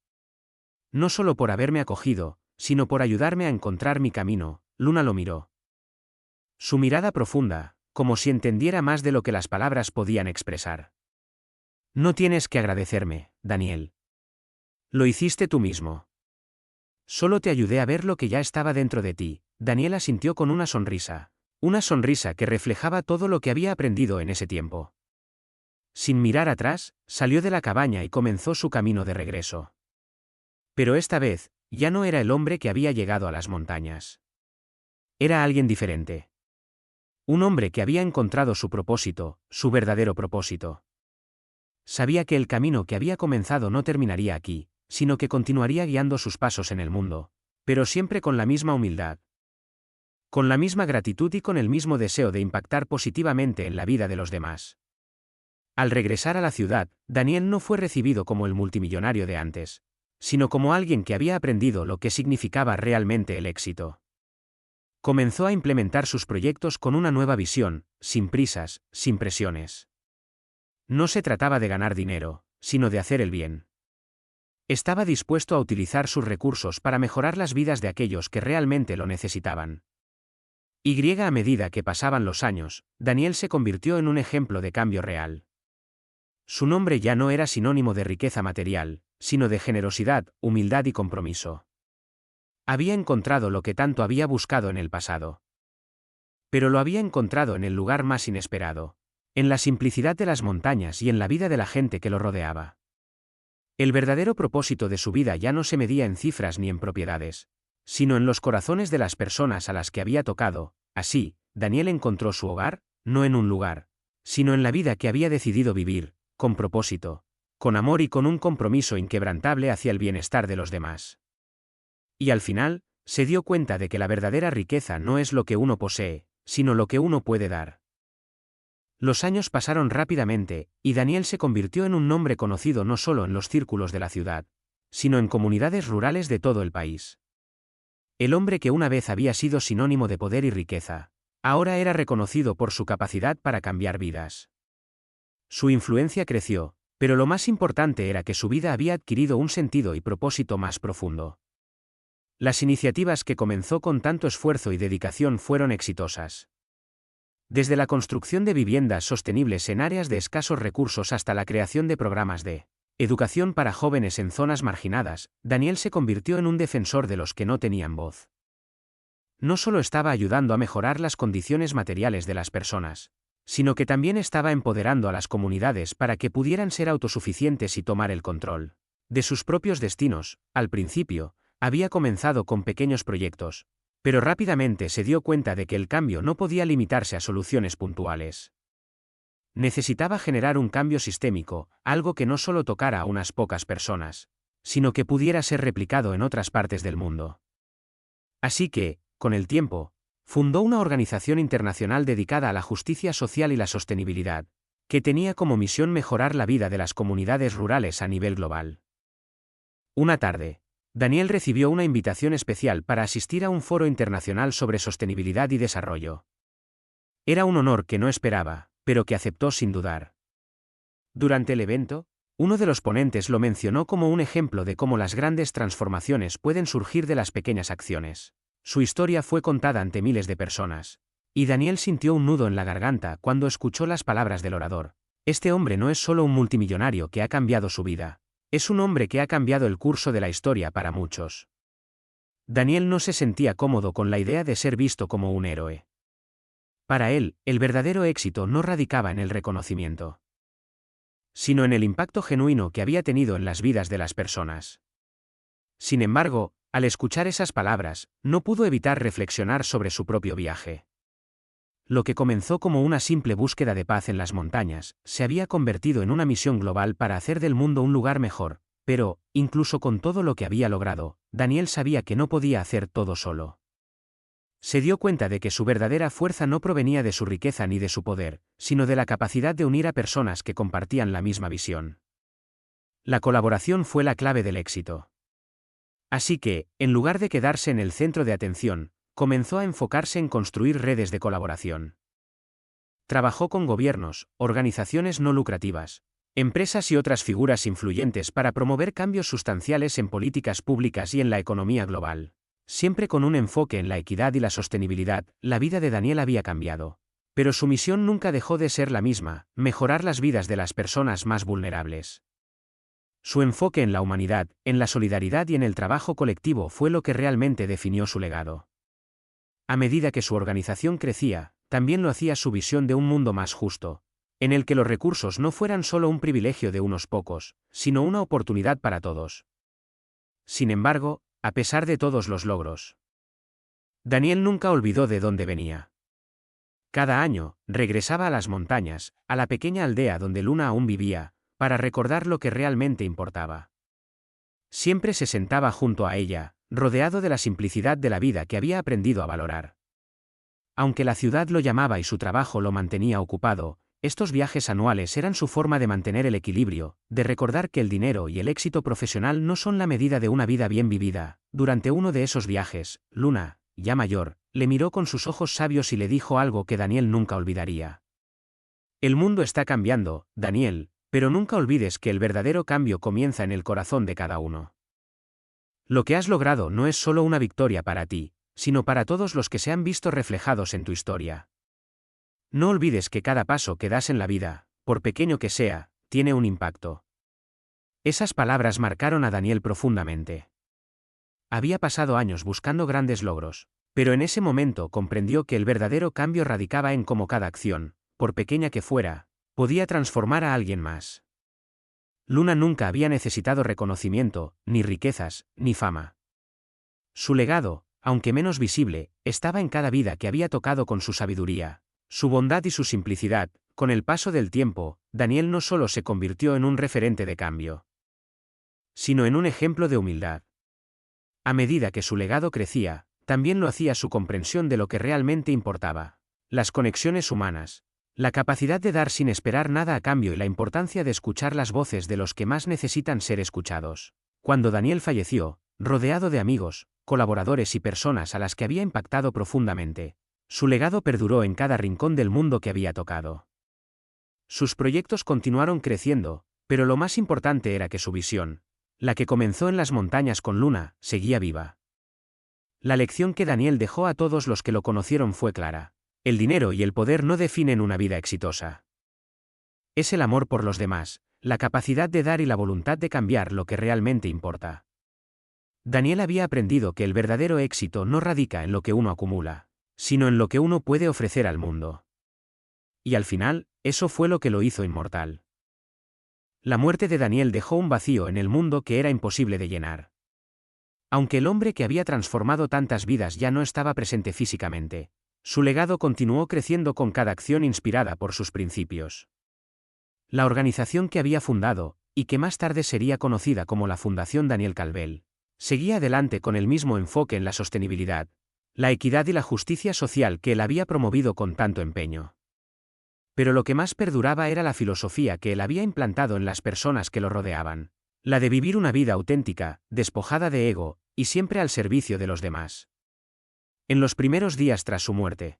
No solo por haberme acogido, sino por ayudarme a encontrar mi camino. Luna lo miró. Su mirada profunda, como si entendiera más de lo que las palabras podían expresar. No tienes que agradecerme, Daniel. Lo hiciste tú mismo. Solo te ayudé a ver lo que ya estaba dentro de ti. Daniel asintió con una sonrisa que reflejaba todo lo que había aprendido en ese tiempo. Sin mirar atrás, salió de la cabaña y comenzó su camino de regreso. Pero esta vez, ya no era el hombre que había llegado a las montañas. Era alguien diferente. Un hombre que había encontrado su propósito, su verdadero propósito. Sabía que el camino que había comenzado no terminaría aquí, sino que continuaría guiando sus pasos en el mundo, pero siempre con la misma humildad, con la misma gratitud y con el mismo deseo de impactar positivamente en la vida de los demás. Al regresar a la ciudad, Daniel no fue recibido como el multimillonario de antes, sino como alguien que había aprendido lo que significaba realmente el éxito. Comenzó a implementar sus proyectos con una nueva visión, sin prisas, sin presiones. No se trataba de ganar dinero, sino de hacer el bien. Estaba dispuesto a utilizar sus recursos para mejorar las vidas de aquellos que realmente lo necesitaban. A medida que pasaban los años, Daniel se convirtió en un ejemplo de cambio real. Su nombre ya no era sinónimo de riqueza material, sino de generosidad, humildad y compromiso. Había encontrado lo que tanto había buscado en el pasado. Pero lo había encontrado en el lugar más inesperado, en la simplicidad de las montañas y en la vida de la gente que lo rodeaba. El verdadero propósito de su vida ya no se medía en cifras ni en propiedades, sino en los corazones de las personas a las que había tocado. Así, Daniel encontró su hogar, no en un lugar, sino en la vida que había decidido vivir, con propósito, con amor y con un compromiso inquebrantable hacia el bienestar de los demás. Y al final, se dio cuenta de que la verdadera riqueza no es lo que uno posee, sino lo que uno puede dar. Los años pasaron rápidamente, y Daniel se convirtió en un nombre conocido no solo en los círculos de la ciudad, sino en comunidades rurales de todo el país. El hombre que una vez había sido sinónimo de poder y riqueza, ahora era reconocido por su capacidad para cambiar vidas. Su influencia creció, pero lo más importante era que su vida había adquirido un sentido y propósito más profundo. Las iniciativas que comenzó con tanto esfuerzo y dedicación fueron exitosas. Desde la construcción de viviendas sostenibles en áreas de escasos recursos hasta la creación de programas de educación para jóvenes en zonas marginadas, Daniel se convirtió en un defensor de los que no tenían voz. No solo estaba ayudando a mejorar las condiciones materiales de las personas, sino que también estaba empoderando a las comunidades para que pudieran ser autosuficientes y tomar el control de sus propios destinos. Al principio, había comenzado con pequeños proyectos, pero rápidamente se dio cuenta de que el cambio no podía limitarse a soluciones puntuales. Necesitaba generar un cambio sistémico, algo que no solo tocara a unas pocas personas, sino que pudiera ser replicado en otras partes del mundo. Así que, con el tiempo, fundó una organización internacional dedicada a la justicia social y la sostenibilidad, que tenía como misión mejorar la vida de las comunidades rurales a nivel global. Una tarde, Daniel recibió una invitación especial para asistir a un foro internacional sobre sostenibilidad y desarrollo. Era un honor que no esperaba, pero que aceptó sin dudar. Durante el evento, uno de los ponentes lo mencionó como un ejemplo de cómo las grandes transformaciones pueden surgir de las pequeñas acciones. Su historia fue contada ante miles de personas, y Daniel sintió un nudo en la garganta cuando escuchó las palabras del orador. Este hombre no es solo un multimillonario que ha cambiado su vida. Es un hombre que ha cambiado el curso de la historia para muchos. Daniel no se sentía cómodo con la idea de ser visto como un héroe. Para él, el verdadero éxito no radicaba en el reconocimiento, sino en el impacto genuino que había tenido en las vidas de las personas. Sin embargo, Al escuchar esas palabras, no pudo evitar reflexionar sobre su propio viaje. Lo que comenzó como una simple búsqueda de paz en las montañas, se había convertido en una misión global para hacer del mundo un lugar mejor, pero, incluso con todo lo que había logrado, Daniel sabía que no podía hacer todo solo. Se dio cuenta de que su verdadera fuerza no provenía de su riqueza ni de su poder, sino de la capacidad de unir a personas que compartían la misma visión. La colaboración fue la clave del éxito. Así que, en lugar de quedarse en el centro de atención, comenzó a enfocarse en construir redes de colaboración. Trabajó con gobiernos, organizaciones no lucrativas, empresas y otras figuras influyentes para promover cambios sustanciales en políticas públicas y en la economía global. Siempre con un enfoque en la equidad y la sostenibilidad, la vida de Daniel había cambiado. Pero su misión nunca dejó de ser la misma: mejorar las vidas de las personas más vulnerables. Su enfoque en la humanidad, en la solidaridad y en el trabajo colectivo fue lo que realmente definió su legado. A medida que su organización crecía, también lo hacía su visión de un mundo más justo, en el que los recursos no fueran solo un privilegio de unos pocos, sino una oportunidad para todos. Sin embargo, a pesar de todos los logros, Daniel nunca olvidó de dónde venía. Cada año, regresaba a las montañas, a la pequeña aldea donde Luna aún vivía, para recordar lo que realmente importaba. Siempre se sentaba junto a ella, rodeado de la simplicidad de la vida que había aprendido a valorar. Aunque la ciudad lo llamaba y su trabajo lo mantenía ocupado, estos viajes anuales eran su forma de mantener el equilibrio, de recordar que el dinero y el éxito profesional no son la medida de una vida bien vivida. Durante uno de esos viajes, Luna, ya mayor, le miró con sus ojos sabios y le dijo algo que Daniel nunca olvidaría. El mundo está cambiando, Daniel, pero nunca olvides que el verdadero cambio comienza en el corazón de cada uno. Lo que has logrado no es solo una victoria para ti, sino para todos los que se han visto reflejados en tu historia. No olvides que cada paso que das en la vida, por pequeño que sea, tiene un impacto. Esas palabras marcaron a Daniel profundamente. Había pasado años buscando grandes logros, pero en ese momento comprendió que el verdadero cambio radicaba en cómo cada acción, por pequeña que fuera, podía transformar a alguien más. Luna nunca había necesitado reconocimiento, ni riquezas, ni fama. Su legado, aunque menos visible, estaba en cada vida que había tocado con su sabiduría, su bondad y su simplicidad. Con el paso del tiempo, Daniel no solo se convirtió en un referente de cambio, sino en un ejemplo de humildad. A medida que su legado crecía, también lo hacía su comprensión de lo que realmente importaba: las conexiones humanas, la capacidad de dar sin esperar nada a cambio y la importancia de escuchar las voces de los que más necesitan ser escuchados. Cuando Daniel falleció, rodeado de amigos, colaboradores y personas a las que había impactado profundamente, su legado perduró en cada rincón del mundo que había tocado. Sus proyectos continuaron creciendo, pero lo más importante era que su visión, la que comenzó en las montañas con Luna, seguía viva. La lección que Daniel dejó a todos los que lo conocieron fue clara: el dinero y el poder no definen una vida exitosa. Es el amor por los demás, la capacidad de dar y la voluntad de cambiar lo que realmente importa. Daniel había aprendido que el verdadero éxito no radica en lo que uno acumula, sino en lo que uno puede ofrecer al mundo. Y al final, eso fue lo que lo hizo inmortal. La muerte de Daniel dejó un vacío en el mundo que era imposible de llenar. Aunque el hombre que había transformado tantas vidas ya no estaba presente físicamente, su legado continuó creciendo con cada acción inspirada por sus principios. La organización que había fundado, y que más tarde sería conocida como la Fundación Daniel Calvel, seguía adelante con el mismo enfoque en la sostenibilidad, la equidad y la justicia social que él había promovido con tanto empeño. Pero lo que más perduraba era la filosofía que él había implantado en las personas que lo rodeaban, la de vivir una vida auténtica, despojada de ego, y siempre al servicio de los demás. En los primeros días tras su muerte,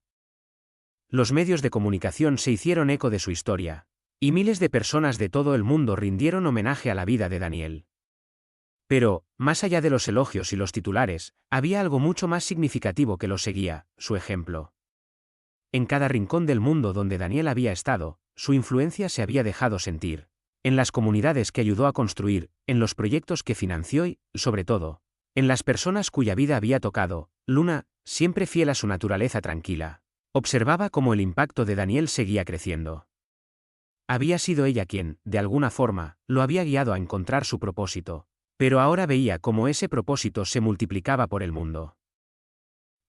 los medios de comunicación se hicieron eco de su historia, y miles de personas de todo el mundo rindieron homenaje a la vida de Daniel. Pero, más allá de los elogios y los titulares, había algo mucho más significativo que lo seguía: su ejemplo. En cada rincón del mundo donde Daniel había estado, su influencia se había dejado sentir. En las comunidades que ayudó a construir, en los proyectos que financió y, sobre todo, en las personas cuya vida había tocado, Luna, siempre fiel a su naturaleza tranquila, observaba cómo el impacto de Daniel seguía creciendo. Había sido ella quien, de alguna forma, lo había guiado a encontrar su propósito, Pero ahora veía cómo ese propósito se multiplicaba por el mundo.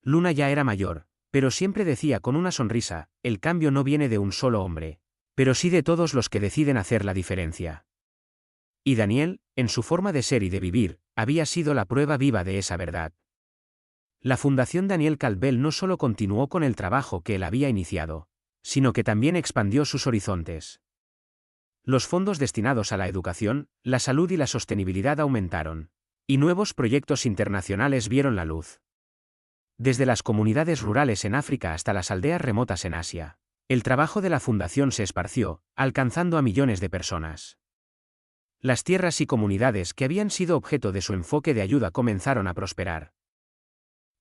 Luna ya era mayor, pero siempre decía con una sonrisa, el cambio no viene de un solo hombre, pero sí de todos los que deciden hacer la diferencia. Y Daniel, en su forma de ser y de vivir, había sido la prueba viva de esa verdad. La Fundación Daniel Caldwell no solo continuó con el trabajo que él había iniciado, sino que también expandió sus horizontes. Los fondos destinados a la educación, la salud y la sostenibilidad aumentaron, y nuevos proyectos internacionales vieron la luz. Desde las comunidades rurales en África hasta las aldeas remotas en Asia, el trabajo de la Fundación se esparció, alcanzando a millones de personas. Las tierras y comunidades que habían sido objeto de su enfoque de ayuda comenzaron a prosperar.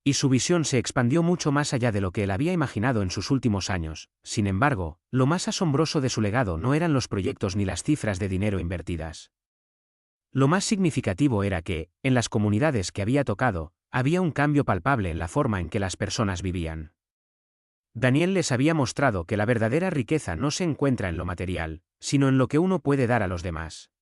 Y su visión se expandió mucho más allá de lo que él había imaginado en sus últimos años. Sin embargo, lo más asombroso de su legado no eran los proyectos ni las cifras de dinero invertidas. Lo más significativo era que, en las comunidades que había tocado, había un cambio palpable en la forma en que las personas vivían. Daniel les había mostrado que la verdadera riqueza no se encuentra en lo material, sino en lo que uno puede dar a los demás.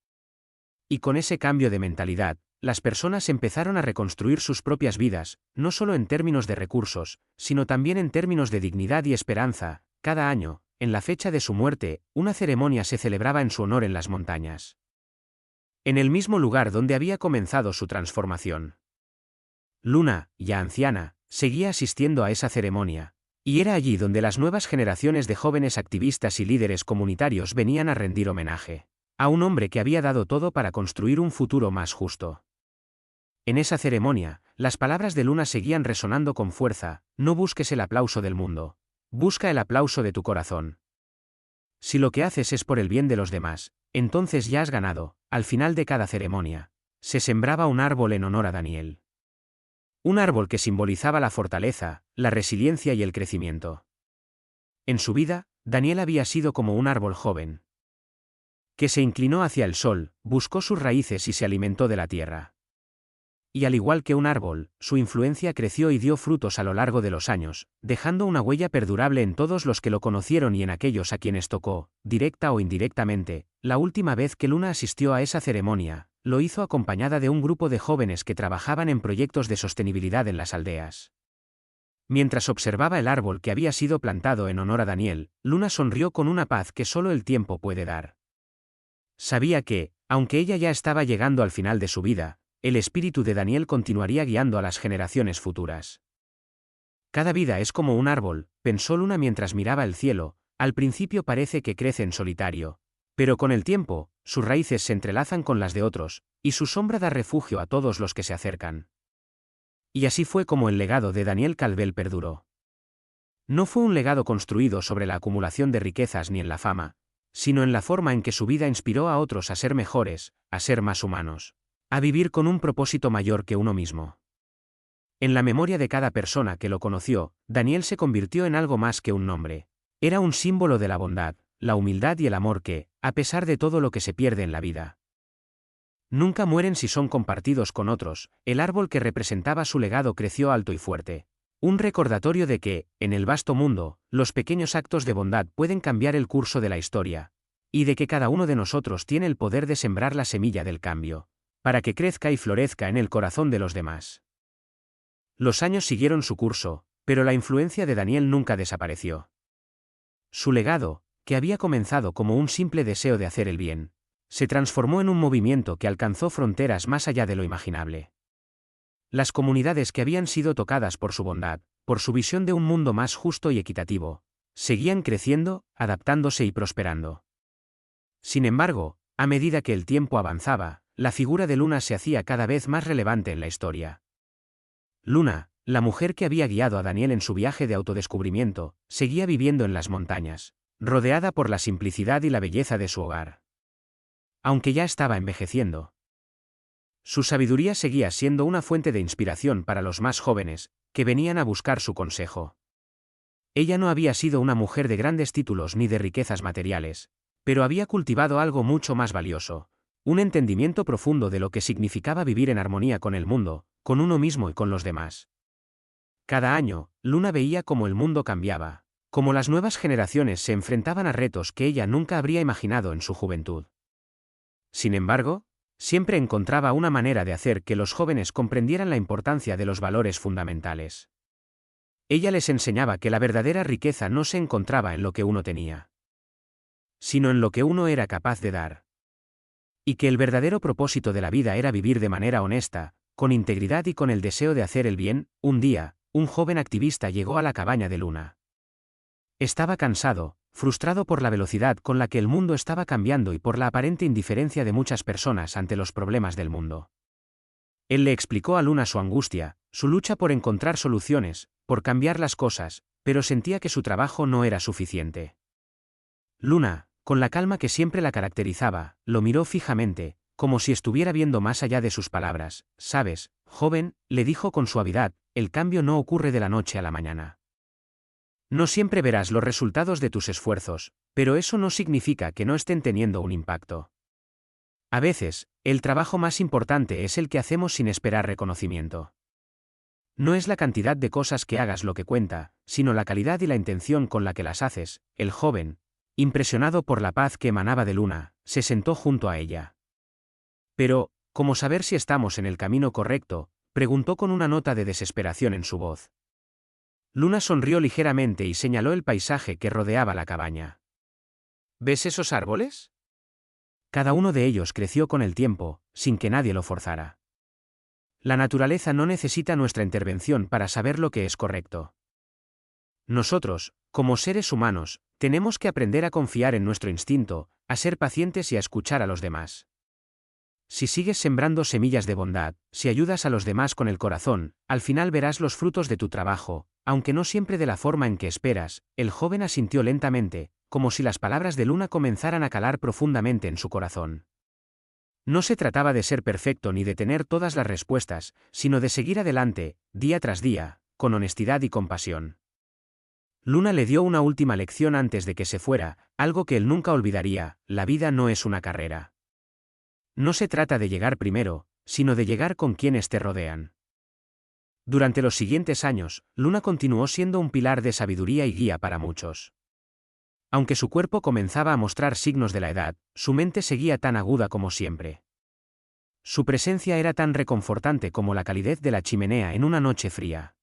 Y con ese cambio de mentalidad, las personas empezaron a reconstruir sus propias vidas, no solo en términos de recursos, sino también en términos de dignidad y esperanza. Cada año, en la fecha de su muerte, una ceremonia se celebraba en su honor en las montañas. En el mismo lugar donde había comenzado su transformación. Luna, ya anciana, seguía asistiendo a esa ceremonia, y era allí donde las nuevas generaciones de jóvenes activistas y líderes comunitarios venían a rendir homenaje a un hombre que había dado todo para construir un futuro más justo. En esa ceremonia, las palabras de Luna seguían resonando con fuerza: no busques el aplauso del mundo, busca el aplauso de tu corazón. Si lo que haces es por el bien de los demás, entonces ya has ganado. Al final de cada ceremonia, se sembraba un árbol en honor a Daniel. Un árbol que simbolizaba la fortaleza, la resiliencia y el crecimiento. En su vida, Daniel había sido como un árbol joven, que se inclinó hacia el sol, buscó sus raíces y se alimentó de la tierra. Y al igual que un árbol, su influencia creció y dio frutos a lo largo de los años, dejando una huella perdurable en todos los que lo conocieron y en aquellos a quienes tocó, directa o indirectamente. La última vez que Luna asistió a esa ceremonia, lo hizo acompañada de un grupo de jóvenes que trabajaban en proyectos de sostenibilidad en las aldeas. Mientras observaba el árbol que había sido plantado en honor a Daniel, Luna sonrió con una paz que solo el tiempo puede dar. Sabía que, aunque ella ya estaba llegando al final de su vida, el espíritu de Daniel continuaría guiando a las generaciones futuras. Cada vida es como un árbol, pensó Luna mientras miraba el cielo. Al principio parece que crece en solitario, pero con el tiempo, sus raíces se entrelazan con las de otros, y su sombra da refugio a todos los que se acercan. Y así fue como el legado de Daniel Caldwell perduró. No fue un legado construido sobre la acumulación de riquezas ni en la fama, sino en la forma en que su vida inspiró a otros a ser mejores, a ser más humanos, a vivir con un propósito mayor que uno mismo. En la memoria de cada persona que lo conoció, Daniel se convirtió en algo más que un nombre. Era un símbolo de la bondad, la humildad y el amor que, a pesar de todo lo que se pierde en la vida, nunca mueren si son compartidos con otros. El árbol que representaba su legado creció alto y fuerte. Un recordatorio de que, en el vasto mundo, los pequeños actos de bondad pueden cambiar el curso de la historia, y de que cada uno de nosotros tiene el poder de sembrar la semilla del cambio, para que crezca y florezca en el corazón de los demás. Los años siguieron su curso, pero la influencia de Daniel nunca desapareció. Su legado, que había comenzado como un simple deseo de hacer el bien, se transformó en un movimiento que alcanzó fronteras más allá de lo imaginable. Las comunidades que habían sido tocadas por su bondad, por su visión de un mundo más justo y equitativo, seguían creciendo, adaptándose y prosperando. Sin embargo, a medida que el tiempo avanzaba, la figura de Luna se hacía cada vez más relevante en la historia. Luna, la mujer que había guiado a Daniel en su viaje de autodescubrimiento, seguía viviendo en las montañas, rodeada por la simplicidad y la belleza de su hogar. Aunque ya estaba envejeciendo, su sabiduría seguía siendo una fuente de inspiración para los más jóvenes, que venían a buscar su consejo. Ella no había sido una mujer de grandes títulos ni de riquezas materiales, pero había cultivado algo mucho más valioso: un entendimiento profundo de lo que significaba vivir en armonía con el mundo, con uno mismo y con los demás. Cada año, Luna veía cómo el mundo cambiaba, cómo las nuevas generaciones se enfrentaban a retos que ella nunca habría imaginado en su juventud. Sin embargo, Siempre encontraba una manera de hacer que los jóvenes comprendieran la importancia de los valores fundamentales. Ella les enseñaba que la verdadera riqueza no se encontraba en lo que uno tenía, sino en lo que uno era capaz de dar. Y que el verdadero propósito de la vida era vivir de manera honesta, con integridad y con el deseo de hacer el bien. Un día, un joven activista llegó a la cabaña de Luna. Estaba cansado, frustrado por la velocidad con la que el mundo estaba cambiando y por la aparente indiferencia de muchas personas ante los problemas del mundo. Él le explicó a Luna su angustia, su lucha por encontrar soluciones, por cambiar las cosas, pero sentía que su trabajo no era suficiente. Luna, con la calma que siempre la caracterizaba, lo miró fijamente, como si estuviera viendo más allá de sus palabras. «Sabes, joven», le dijo con suavidad, «el cambio no ocurre de la noche a la mañana. No siempre verás los resultados de tus esfuerzos, pero eso no significa que no estén teniendo un impacto. A veces, el trabajo más importante es el que hacemos sin esperar reconocimiento. No es la cantidad de cosas que hagas lo que cuenta, sino la calidad y la intención con la que las haces». El joven, impresionado por la paz que emanaba de Luna, se sentó junto a ella. «Pero, ¿cómo saber si estamos en el camino correcto?», preguntó con una nota de desesperación en su voz. Luna sonrió ligeramente y señaló el paisaje que rodeaba la cabaña. «¿Ves esos árboles? Cada uno de ellos creció con el tiempo, sin que nadie lo forzara. La naturaleza no necesita nuestra intervención para saber lo que es correcto. Nosotros, como seres humanos, tenemos que aprender a confiar en nuestro instinto, a ser pacientes y a escuchar a los demás. Si sigues sembrando semillas de bondad, si ayudas a los demás con el corazón, al final verás los frutos de tu trabajo, aunque no siempre de la forma en que esperas». El joven asintió lentamente, como si las palabras de Luna comenzaran a calar profundamente en su corazón. No se trataba de ser perfecto ni de tener todas las respuestas, sino de seguir adelante, día tras día, con honestidad y compasión. Luna le dio una última lección antes de que se fuera, algo que él nunca olvidaría: la vida no es una carrera. No se trata de llegar primero, sino de llegar con quienes te rodean. Durante los siguientes años, Luna continuó siendo un pilar de sabiduría y guía para muchos. Aunque su cuerpo comenzaba a mostrar signos de la edad, su mente seguía tan aguda como siempre. Su presencia era tan reconfortante como la calidez de la chimenea en una noche fría.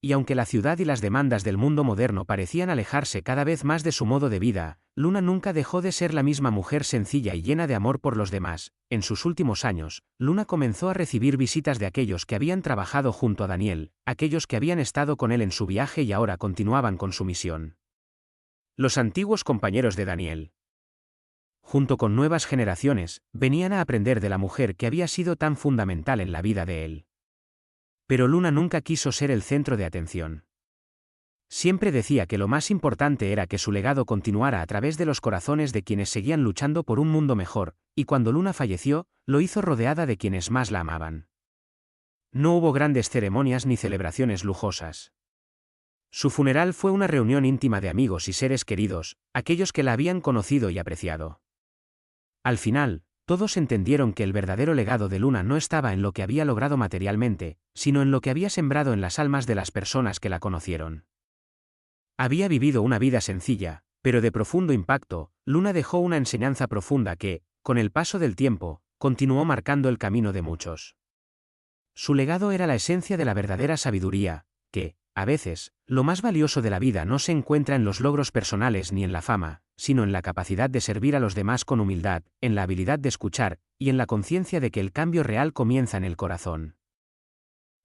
Y aunque la ciudad y las demandas del mundo moderno parecían alejarse cada vez más de su modo de vida, Luna nunca dejó de ser la misma mujer sencilla y llena de amor por los demás. En sus últimos años, Luna comenzó a recibir visitas de aquellos que habían trabajado junto a Daniel, aquellos que habían estado con él en su viaje y ahora continuaban con su misión. Los antiguos compañeros de Daniel, junto con nuevas generaciones, venían a aprender de la mujer que había sido tan fundamental en la vida de él. Pero Luna nunca quiso ser el centro de atención. Siempre decía que lo más importante era que su legado continuara a través de los corazones de quienes seguían luchando por un mundo mejor, y cuando Luna falleció, lo hizo rodeada de quienes más la amaban. No hubo grandes ceremonias ni celebraciones lujosas. Su funeral fue una reunión íntima de amigos y seres queridos, aquellos que la habían conocido y apreciado. Al final, todos entendieron que el verdadero legado de Luna no estaba en lo que había logrado materialmente, sino en lo que había sembrado en las almas de las personas que la conocieron. Había vivido una vida sencilla, pero de profundo impacto. Luna dejó una enseñanza profunda que, con el paso del tiempo, continuó marcando el camino de muchos. Su legado era la esencia de la verdadera sabiduría, que, a veces, lo más valioso de la vida no se encuentra en los logros personales ni en la fama, sino en la capacidad de servir a los demás con humildad, en la habilidad de escuchar, y en la conciencia de que el cambio real comienza en el corazón.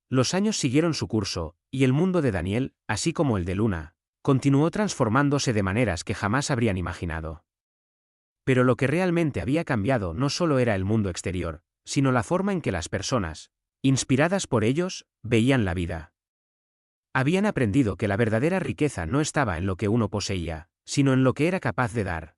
Los años siguieron su curso, y el mundo de Daniel, así como el de Luna, continuó transformándose de maneras que jamás habrían imaginado. Pero lo que realmente había cambiado no solo era el mundo exterior, sino la forma en que las personas, inspiradas por ellos, veían la vida. Habían aprendido que la verdadera riqueza no estaba en lo que uno poseía, sino en lo que era capaz de dar.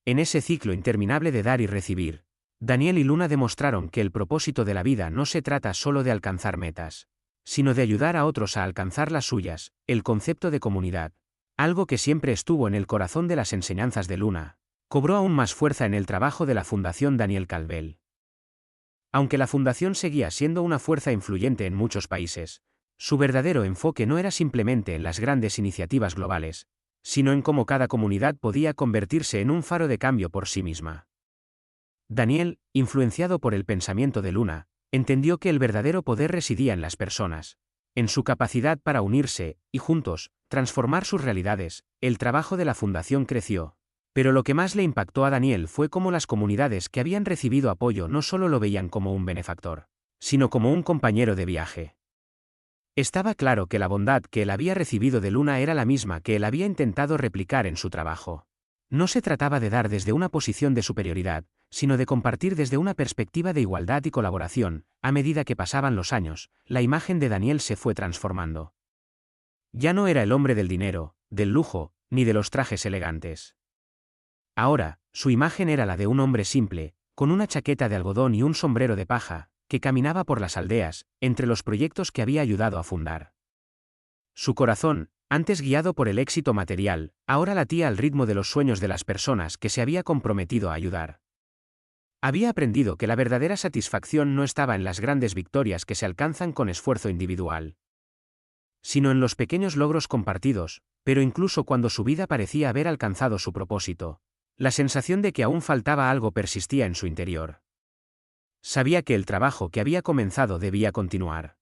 En ese ciclo interminable de dar y recibir, Daniel y Luna demostraron que el propósito de la vida no se trata solo de alcanzar metas, sino de ayudar a otros a alcanzar las suyas. El concepto de comunidad, algo que siempre estuvo en el corazón de las enseñanzas de Luna, cobró aún más fuerza en el trabajo de la Fundación Daniel Calvel. Aunque la fundación seguía siendo una fuerza influyente en muchos países, su verdadero enfoque no era simplemente en las grandes iniciativas globales, sino en cómo cada comunidad podía convertirse en un faro de cambio por sí misma. Daniel, influenciado por el pensamiento de Luna, entendió que el verdadero poder residía en las personas, en su capacidad para unirse, y juntos, transformar sus realidades. El trabajo de la fundación creció. Pero lo que más le impactó a Daniel fue cómo las comunidades que habían recibido apoyo no solo lo veían como un benefactor, sino como un compañero de viaje. Estaba claro que la bondad que él había recibido de Luna era la misma que él había intentado replicar en su trabajo. No se trataba de dar desde una posición de superioridad, sino de compartir desde una perspectiva de igualdad y colaboración. A medida que pasaban los años, la imagen de Daniel se fue transformando. Ya no era el hombre del dinero, del lujo, ni de los trajes elegantes. Ahora, su imagen era la de un hombre simple, con una chaqueta de algodón y un sombrero de paja, que caminaba por las aldeas, entre los proyectos que había ayudado a fundar. Su corazón, antes guiado por el éxito material, ahora latía al ritmo de los sueños de las personas que se había comprometido a ayudar. Había aprendido que la verdadera satisfacción no estaba en las grandes victorias que se alcanzan con esfuerzo individual, sino en los pequeños logros compartidos, pero incluso cuando su vida parecía haber alcanzado su propósito, la sensación de que aún faltaba algo persistía en su interior. Sabía que el trabajo que había comenzado debía continuar.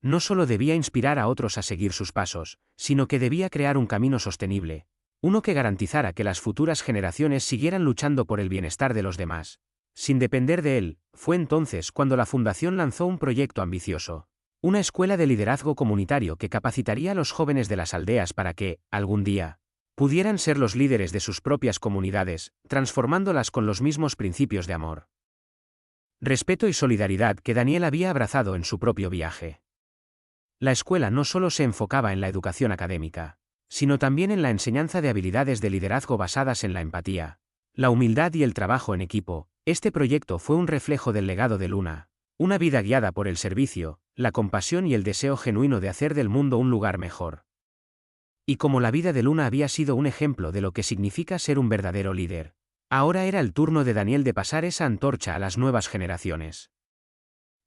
No solo debía inspirar a otros a seguir sus pasos, sino que debía crear un camino sostenible, uno que garantizara que las futuras generaciones siguieran luchando por el bienestar de los demás, sin depender de él. Fue entonces cuando la fundación lanzó un proyecto ambicioso, una escuela de liderazgo comunitario que capacitaría a los jóvenes de las aldeas para que, algún día, pudieran ser los líderes de sus propias comunidades, transformándolas con los mismos principios de amor, respeto y solidaridad que Daniel había abrazado en su propio viaje. La escuela no solo se enfocaba en la educación académica, sino también en la enseñanza de habilidades de liderazgo basadas en la empatía, la humildad y el trabajo en equipo. Este proyecto fue un reflejo del legado de Luna, una vida guiada por el servicio, la compasión y el deseo genuino de hacer del mundo un lugar mejor. Y como la vida de Luna había sido un ejemplo de lo que significa ser un verdadero líder, ahora era el turno de Daniel de pasar esa antorcha a las nuevas generaciones.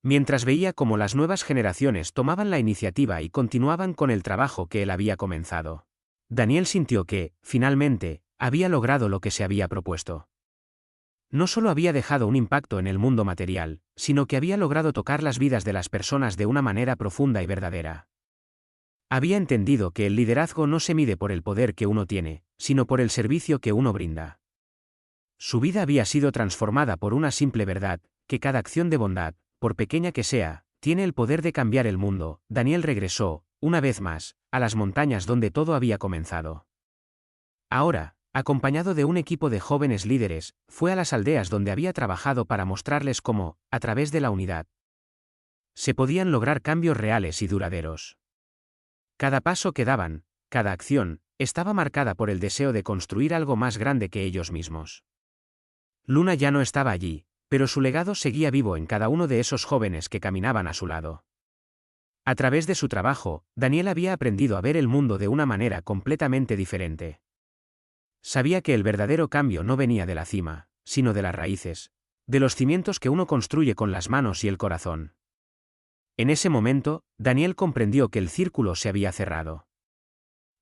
Mientras veía cómo las nuevas generaciones tomaban la iniciativa y continuaban con el trabajo que él había comenzado, Daniel sintió que, finalmente, había logrado lo que se había propuesto. No solo había dejado un impacto en el mundo material, sino que había logrado tocar las vidas de las personas de una manera profunda y verdadera. Había entendido que el liderazgo no se mide por el poder que uno tiene, sino por el servicio que uno brinda. Su vida había sido transformada por una simple verdad, que cada acción de bondad, por pequeña que sea, tiene el poder de cambiar el mundo. Daniel regresó, una vez más, a las montañas donde todo había comenzado. Ahora, acompañado de un equipo de jóvenes líderes, fue a las aldeas donde había trabajado para mostrarles cómo, a través de la unidad, se podían lograr cambios reales y duraderos. Cada paso que daban, cada acción, estaba marcada por el deseo de construir algo más grande que ellos mismos. Luna ya no estaba allí, pero su legado seguía vivo en cada uno de esos jóvenes que caminaban a su lado. A través de su trabajo, Daniel había aprendido a ver el mundo de una manera completamente diferente. Sabía que el verdadero cambio no venía de la cima, sino de las raíces, de los cimientos que uno construye con las manos y el corazón. En ese momento, Daniel comprendió que el círculo se había cerrado.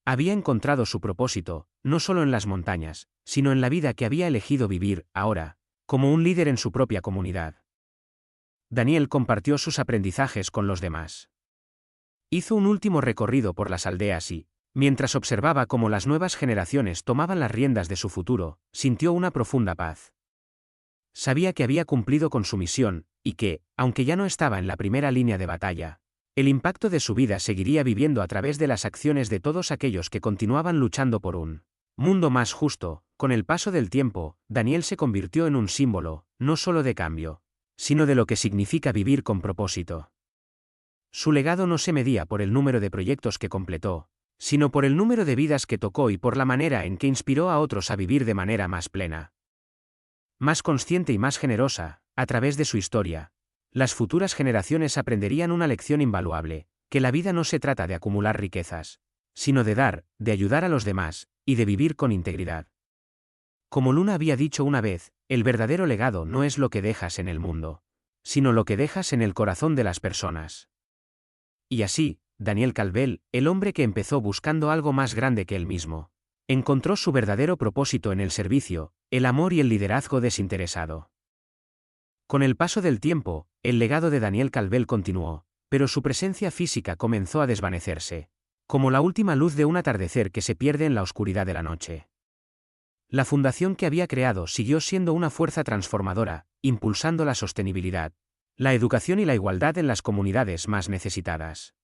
Había encontrado su propósito, no solo en las montañas, sino en la vida que había elegido vivir, ahora, como un líder en su propia comunidad. Daniel compartió sus aprendizajes con los demás. Hizo un último recorrido por las aldeas y, mientras observaba cómo las nuevas generaciones tomaban las riendas de su futuro, sintió una profunda paz. Sabía que había cumplido con su misión, y que, aunque ya no estaba en la primera línea de batalla, el impacto de su vida seguiría viviendo a través de las acciones de todos aquellos que continuaban luchando por un mundo más justo. Con el paso del tiempo, Daniel se convirtió en un símbolo, no solo de cambio, sino de lo que significa vivir con propósito. Su legado no se medía por el número de proyectos que completó, sino por el número de vidas que tocó y por la manera en que inspiró a otros a vivir de manera más plena, más consciente y más generosa. A través de su historia, las futuras generaciones aprenderían una lección invaluable, que la vida no se trata de acumular riquezas, sino de dar, de ayudar a los demás, y de vivir con integridad. Como Luna había dicho una vez, el verdadero legado no es lo que dejas en el mundo, sino lo que dejas en el corazón de las personas. Y así, Daniel Calvel, el hombre que empezó buscando algo más grande que él mismo, encontró su verdadero propósito en el servicio, el amor y el liderazgo desinteresado. Con el paso del tiempo, el legado de Daniel Calvel continuó, pero su presencia física comenzó a desvanecerse, como la última luz de un atardecer que se pierde en la oscuridad de la noche. La fundación que había creado siguió siendo una fuerza transformadora, impulsando la sostenibilidad, la educación y la igualdad en las comunidades más necesitadas.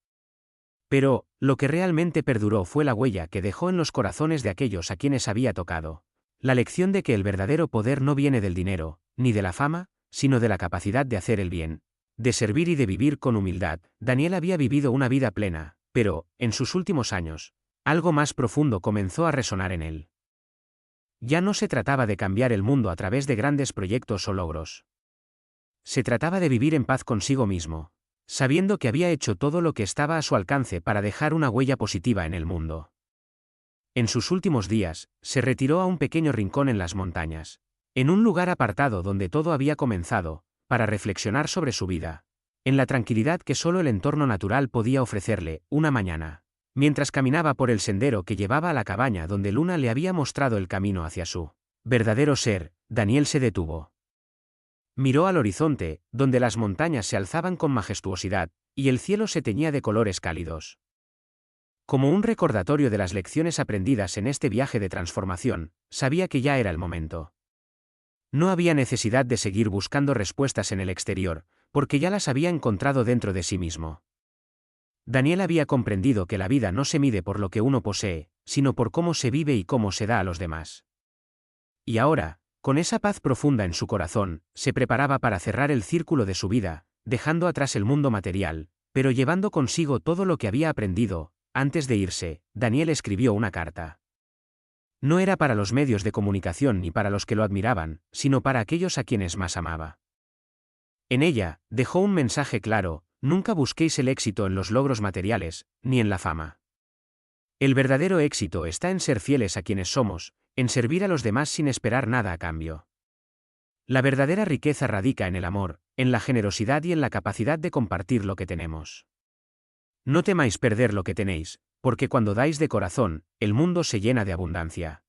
Pero, lo que realmente perduró fue la huella que dejó en los corazones de aquellos a quienes había tocado. La lección de que el verdadero poder no viene del dinero, ni de la fama, sino de la capacidad de hacer el bien, de servir y de vivir con humildad. Daniel había vivido una vida plena, pero, en sus últimos años, algo más profundo comenzó a resonar en él. Ya no se trataba de cambiar el mundo a través de grandes proyectos o logros. Se trataba de vivir en paz consigo mismo, sabiendo que había hecho todo lo que estaba a su alcance para dejar una huella positiva en el mundo. En sus últimos días, se retiró a un pequeño rincón en las montañas, en un lugar apartado donde todo había comenzado, para reflexionar sobre su vida, en la tranquilidad que solo el entorno natural podía ofrecerle. Una mañana, mientras caminaba por el sendero que llevaba a la cabaña donde Luna le había mostrado el camino hacia su verdadero ser, Daniel se detuvo. Miró al horizonte, donde las montañas se alzaban con majestuosidad, y el cielo se teñía de colores cálidos. Como un recordatorio de las lecciones aprendidas en este viaje de transformación, sabía que ya era el momento. No había necesidad de seguir buscando respuestas en el exterior, porque ya las había encontrado dentro de sí mismo. Daniel había comprendido que la vida no se mide por lo que uno posee, sino por cómo se vive y cómo se da a los demás. Y ahora, con esa paz profunda en su corazón, se preparaba para cerrar el círculo de su vida, dejando atrás el mundo material, pero llevando consigo todo lo que había aprendido. Antes de irse, Daniel escribió una carta. No era para los medios de comunicación ni para los que lo admiraban, sino para aquellos a quienes más amaba. En ella, dejó un mensaje claro: nunca busquéis el éxito en los logros materiales, ni en la fama. El verdadero éxito está en ser fieles a quienes somos, en servir a los demás sin esperar nada a cambio. La verdadera riqueza radica en el amor, en la generosidad y en la capacidad de compartir lo que tenemos. No temáis perder lo que tenéis, porque cuando dais de corazón, el mundo se llena de abundancia.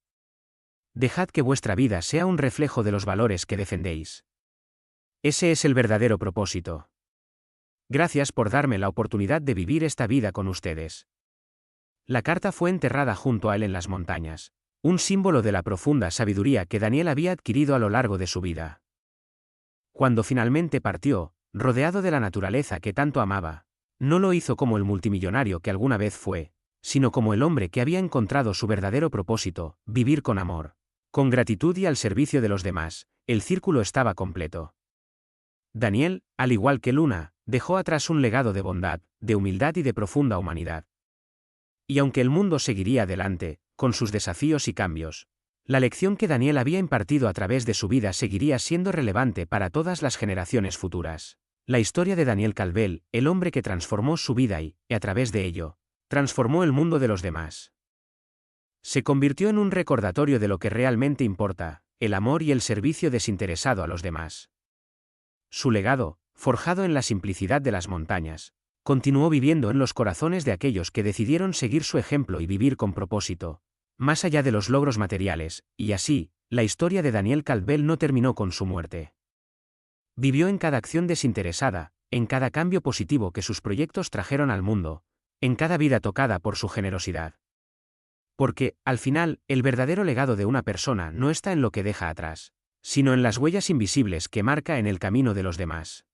Dejad que vuestra vida sea un reflejo de los valores que defendéis. Ese es el verdadero propósito. Gracias por darme la oportunidad de vivir esta vida con ustedes. La carta fue enterrada junto a él en las montañas, un símbolo de la profunda sabiduría que Daniel había adquirido a lo largo de su vida. Cuando finalmente partió, rodeado de la naturaleza que tanto amaba, no lo hizo como el multimillonario que alguna vez fue, sino como el hombre que había encontrado su verdadero propósito: vivir con amor, con gratitud y al servicio de los demás. El círculo estaba completo. Daniel, al igual que Luna, dejó atrás un legado de bondad, de humildad y de profunda humanidad. Y aunque el mundo seguiría adelante, con sus desafíos y cambios, la lección que Daniel había impartido a través de su vida seguiría siendo relevante para todas las generaciones futuras. La historia de Daniel Calvel, el hombre que transformó su vida y, a través de ello, transformó el mundo de los demás. Se convirtió en un recordatorio de lo que realmente importa: el amor y el servicio desinteresado a los demás. Su legado, forjado en la simplicidad de las montañas, continuó viviendo en los corazones de aquellos que decidieron seguir su ejemplo y vivir con propósito, más allá de los logros materiales. Y así, la historia de Daniel Calvel no terminó con su muerte. Vivió en cada acción desinteresada, en cada cambio positivo que sus proyectos trajeron al mundo, en cada vida tocada por su generosidad. Porque, al final, el verdadero legado de una persona no está en lo que deja atrás, sino en las huellas invisibles que marca en el camino de los demás.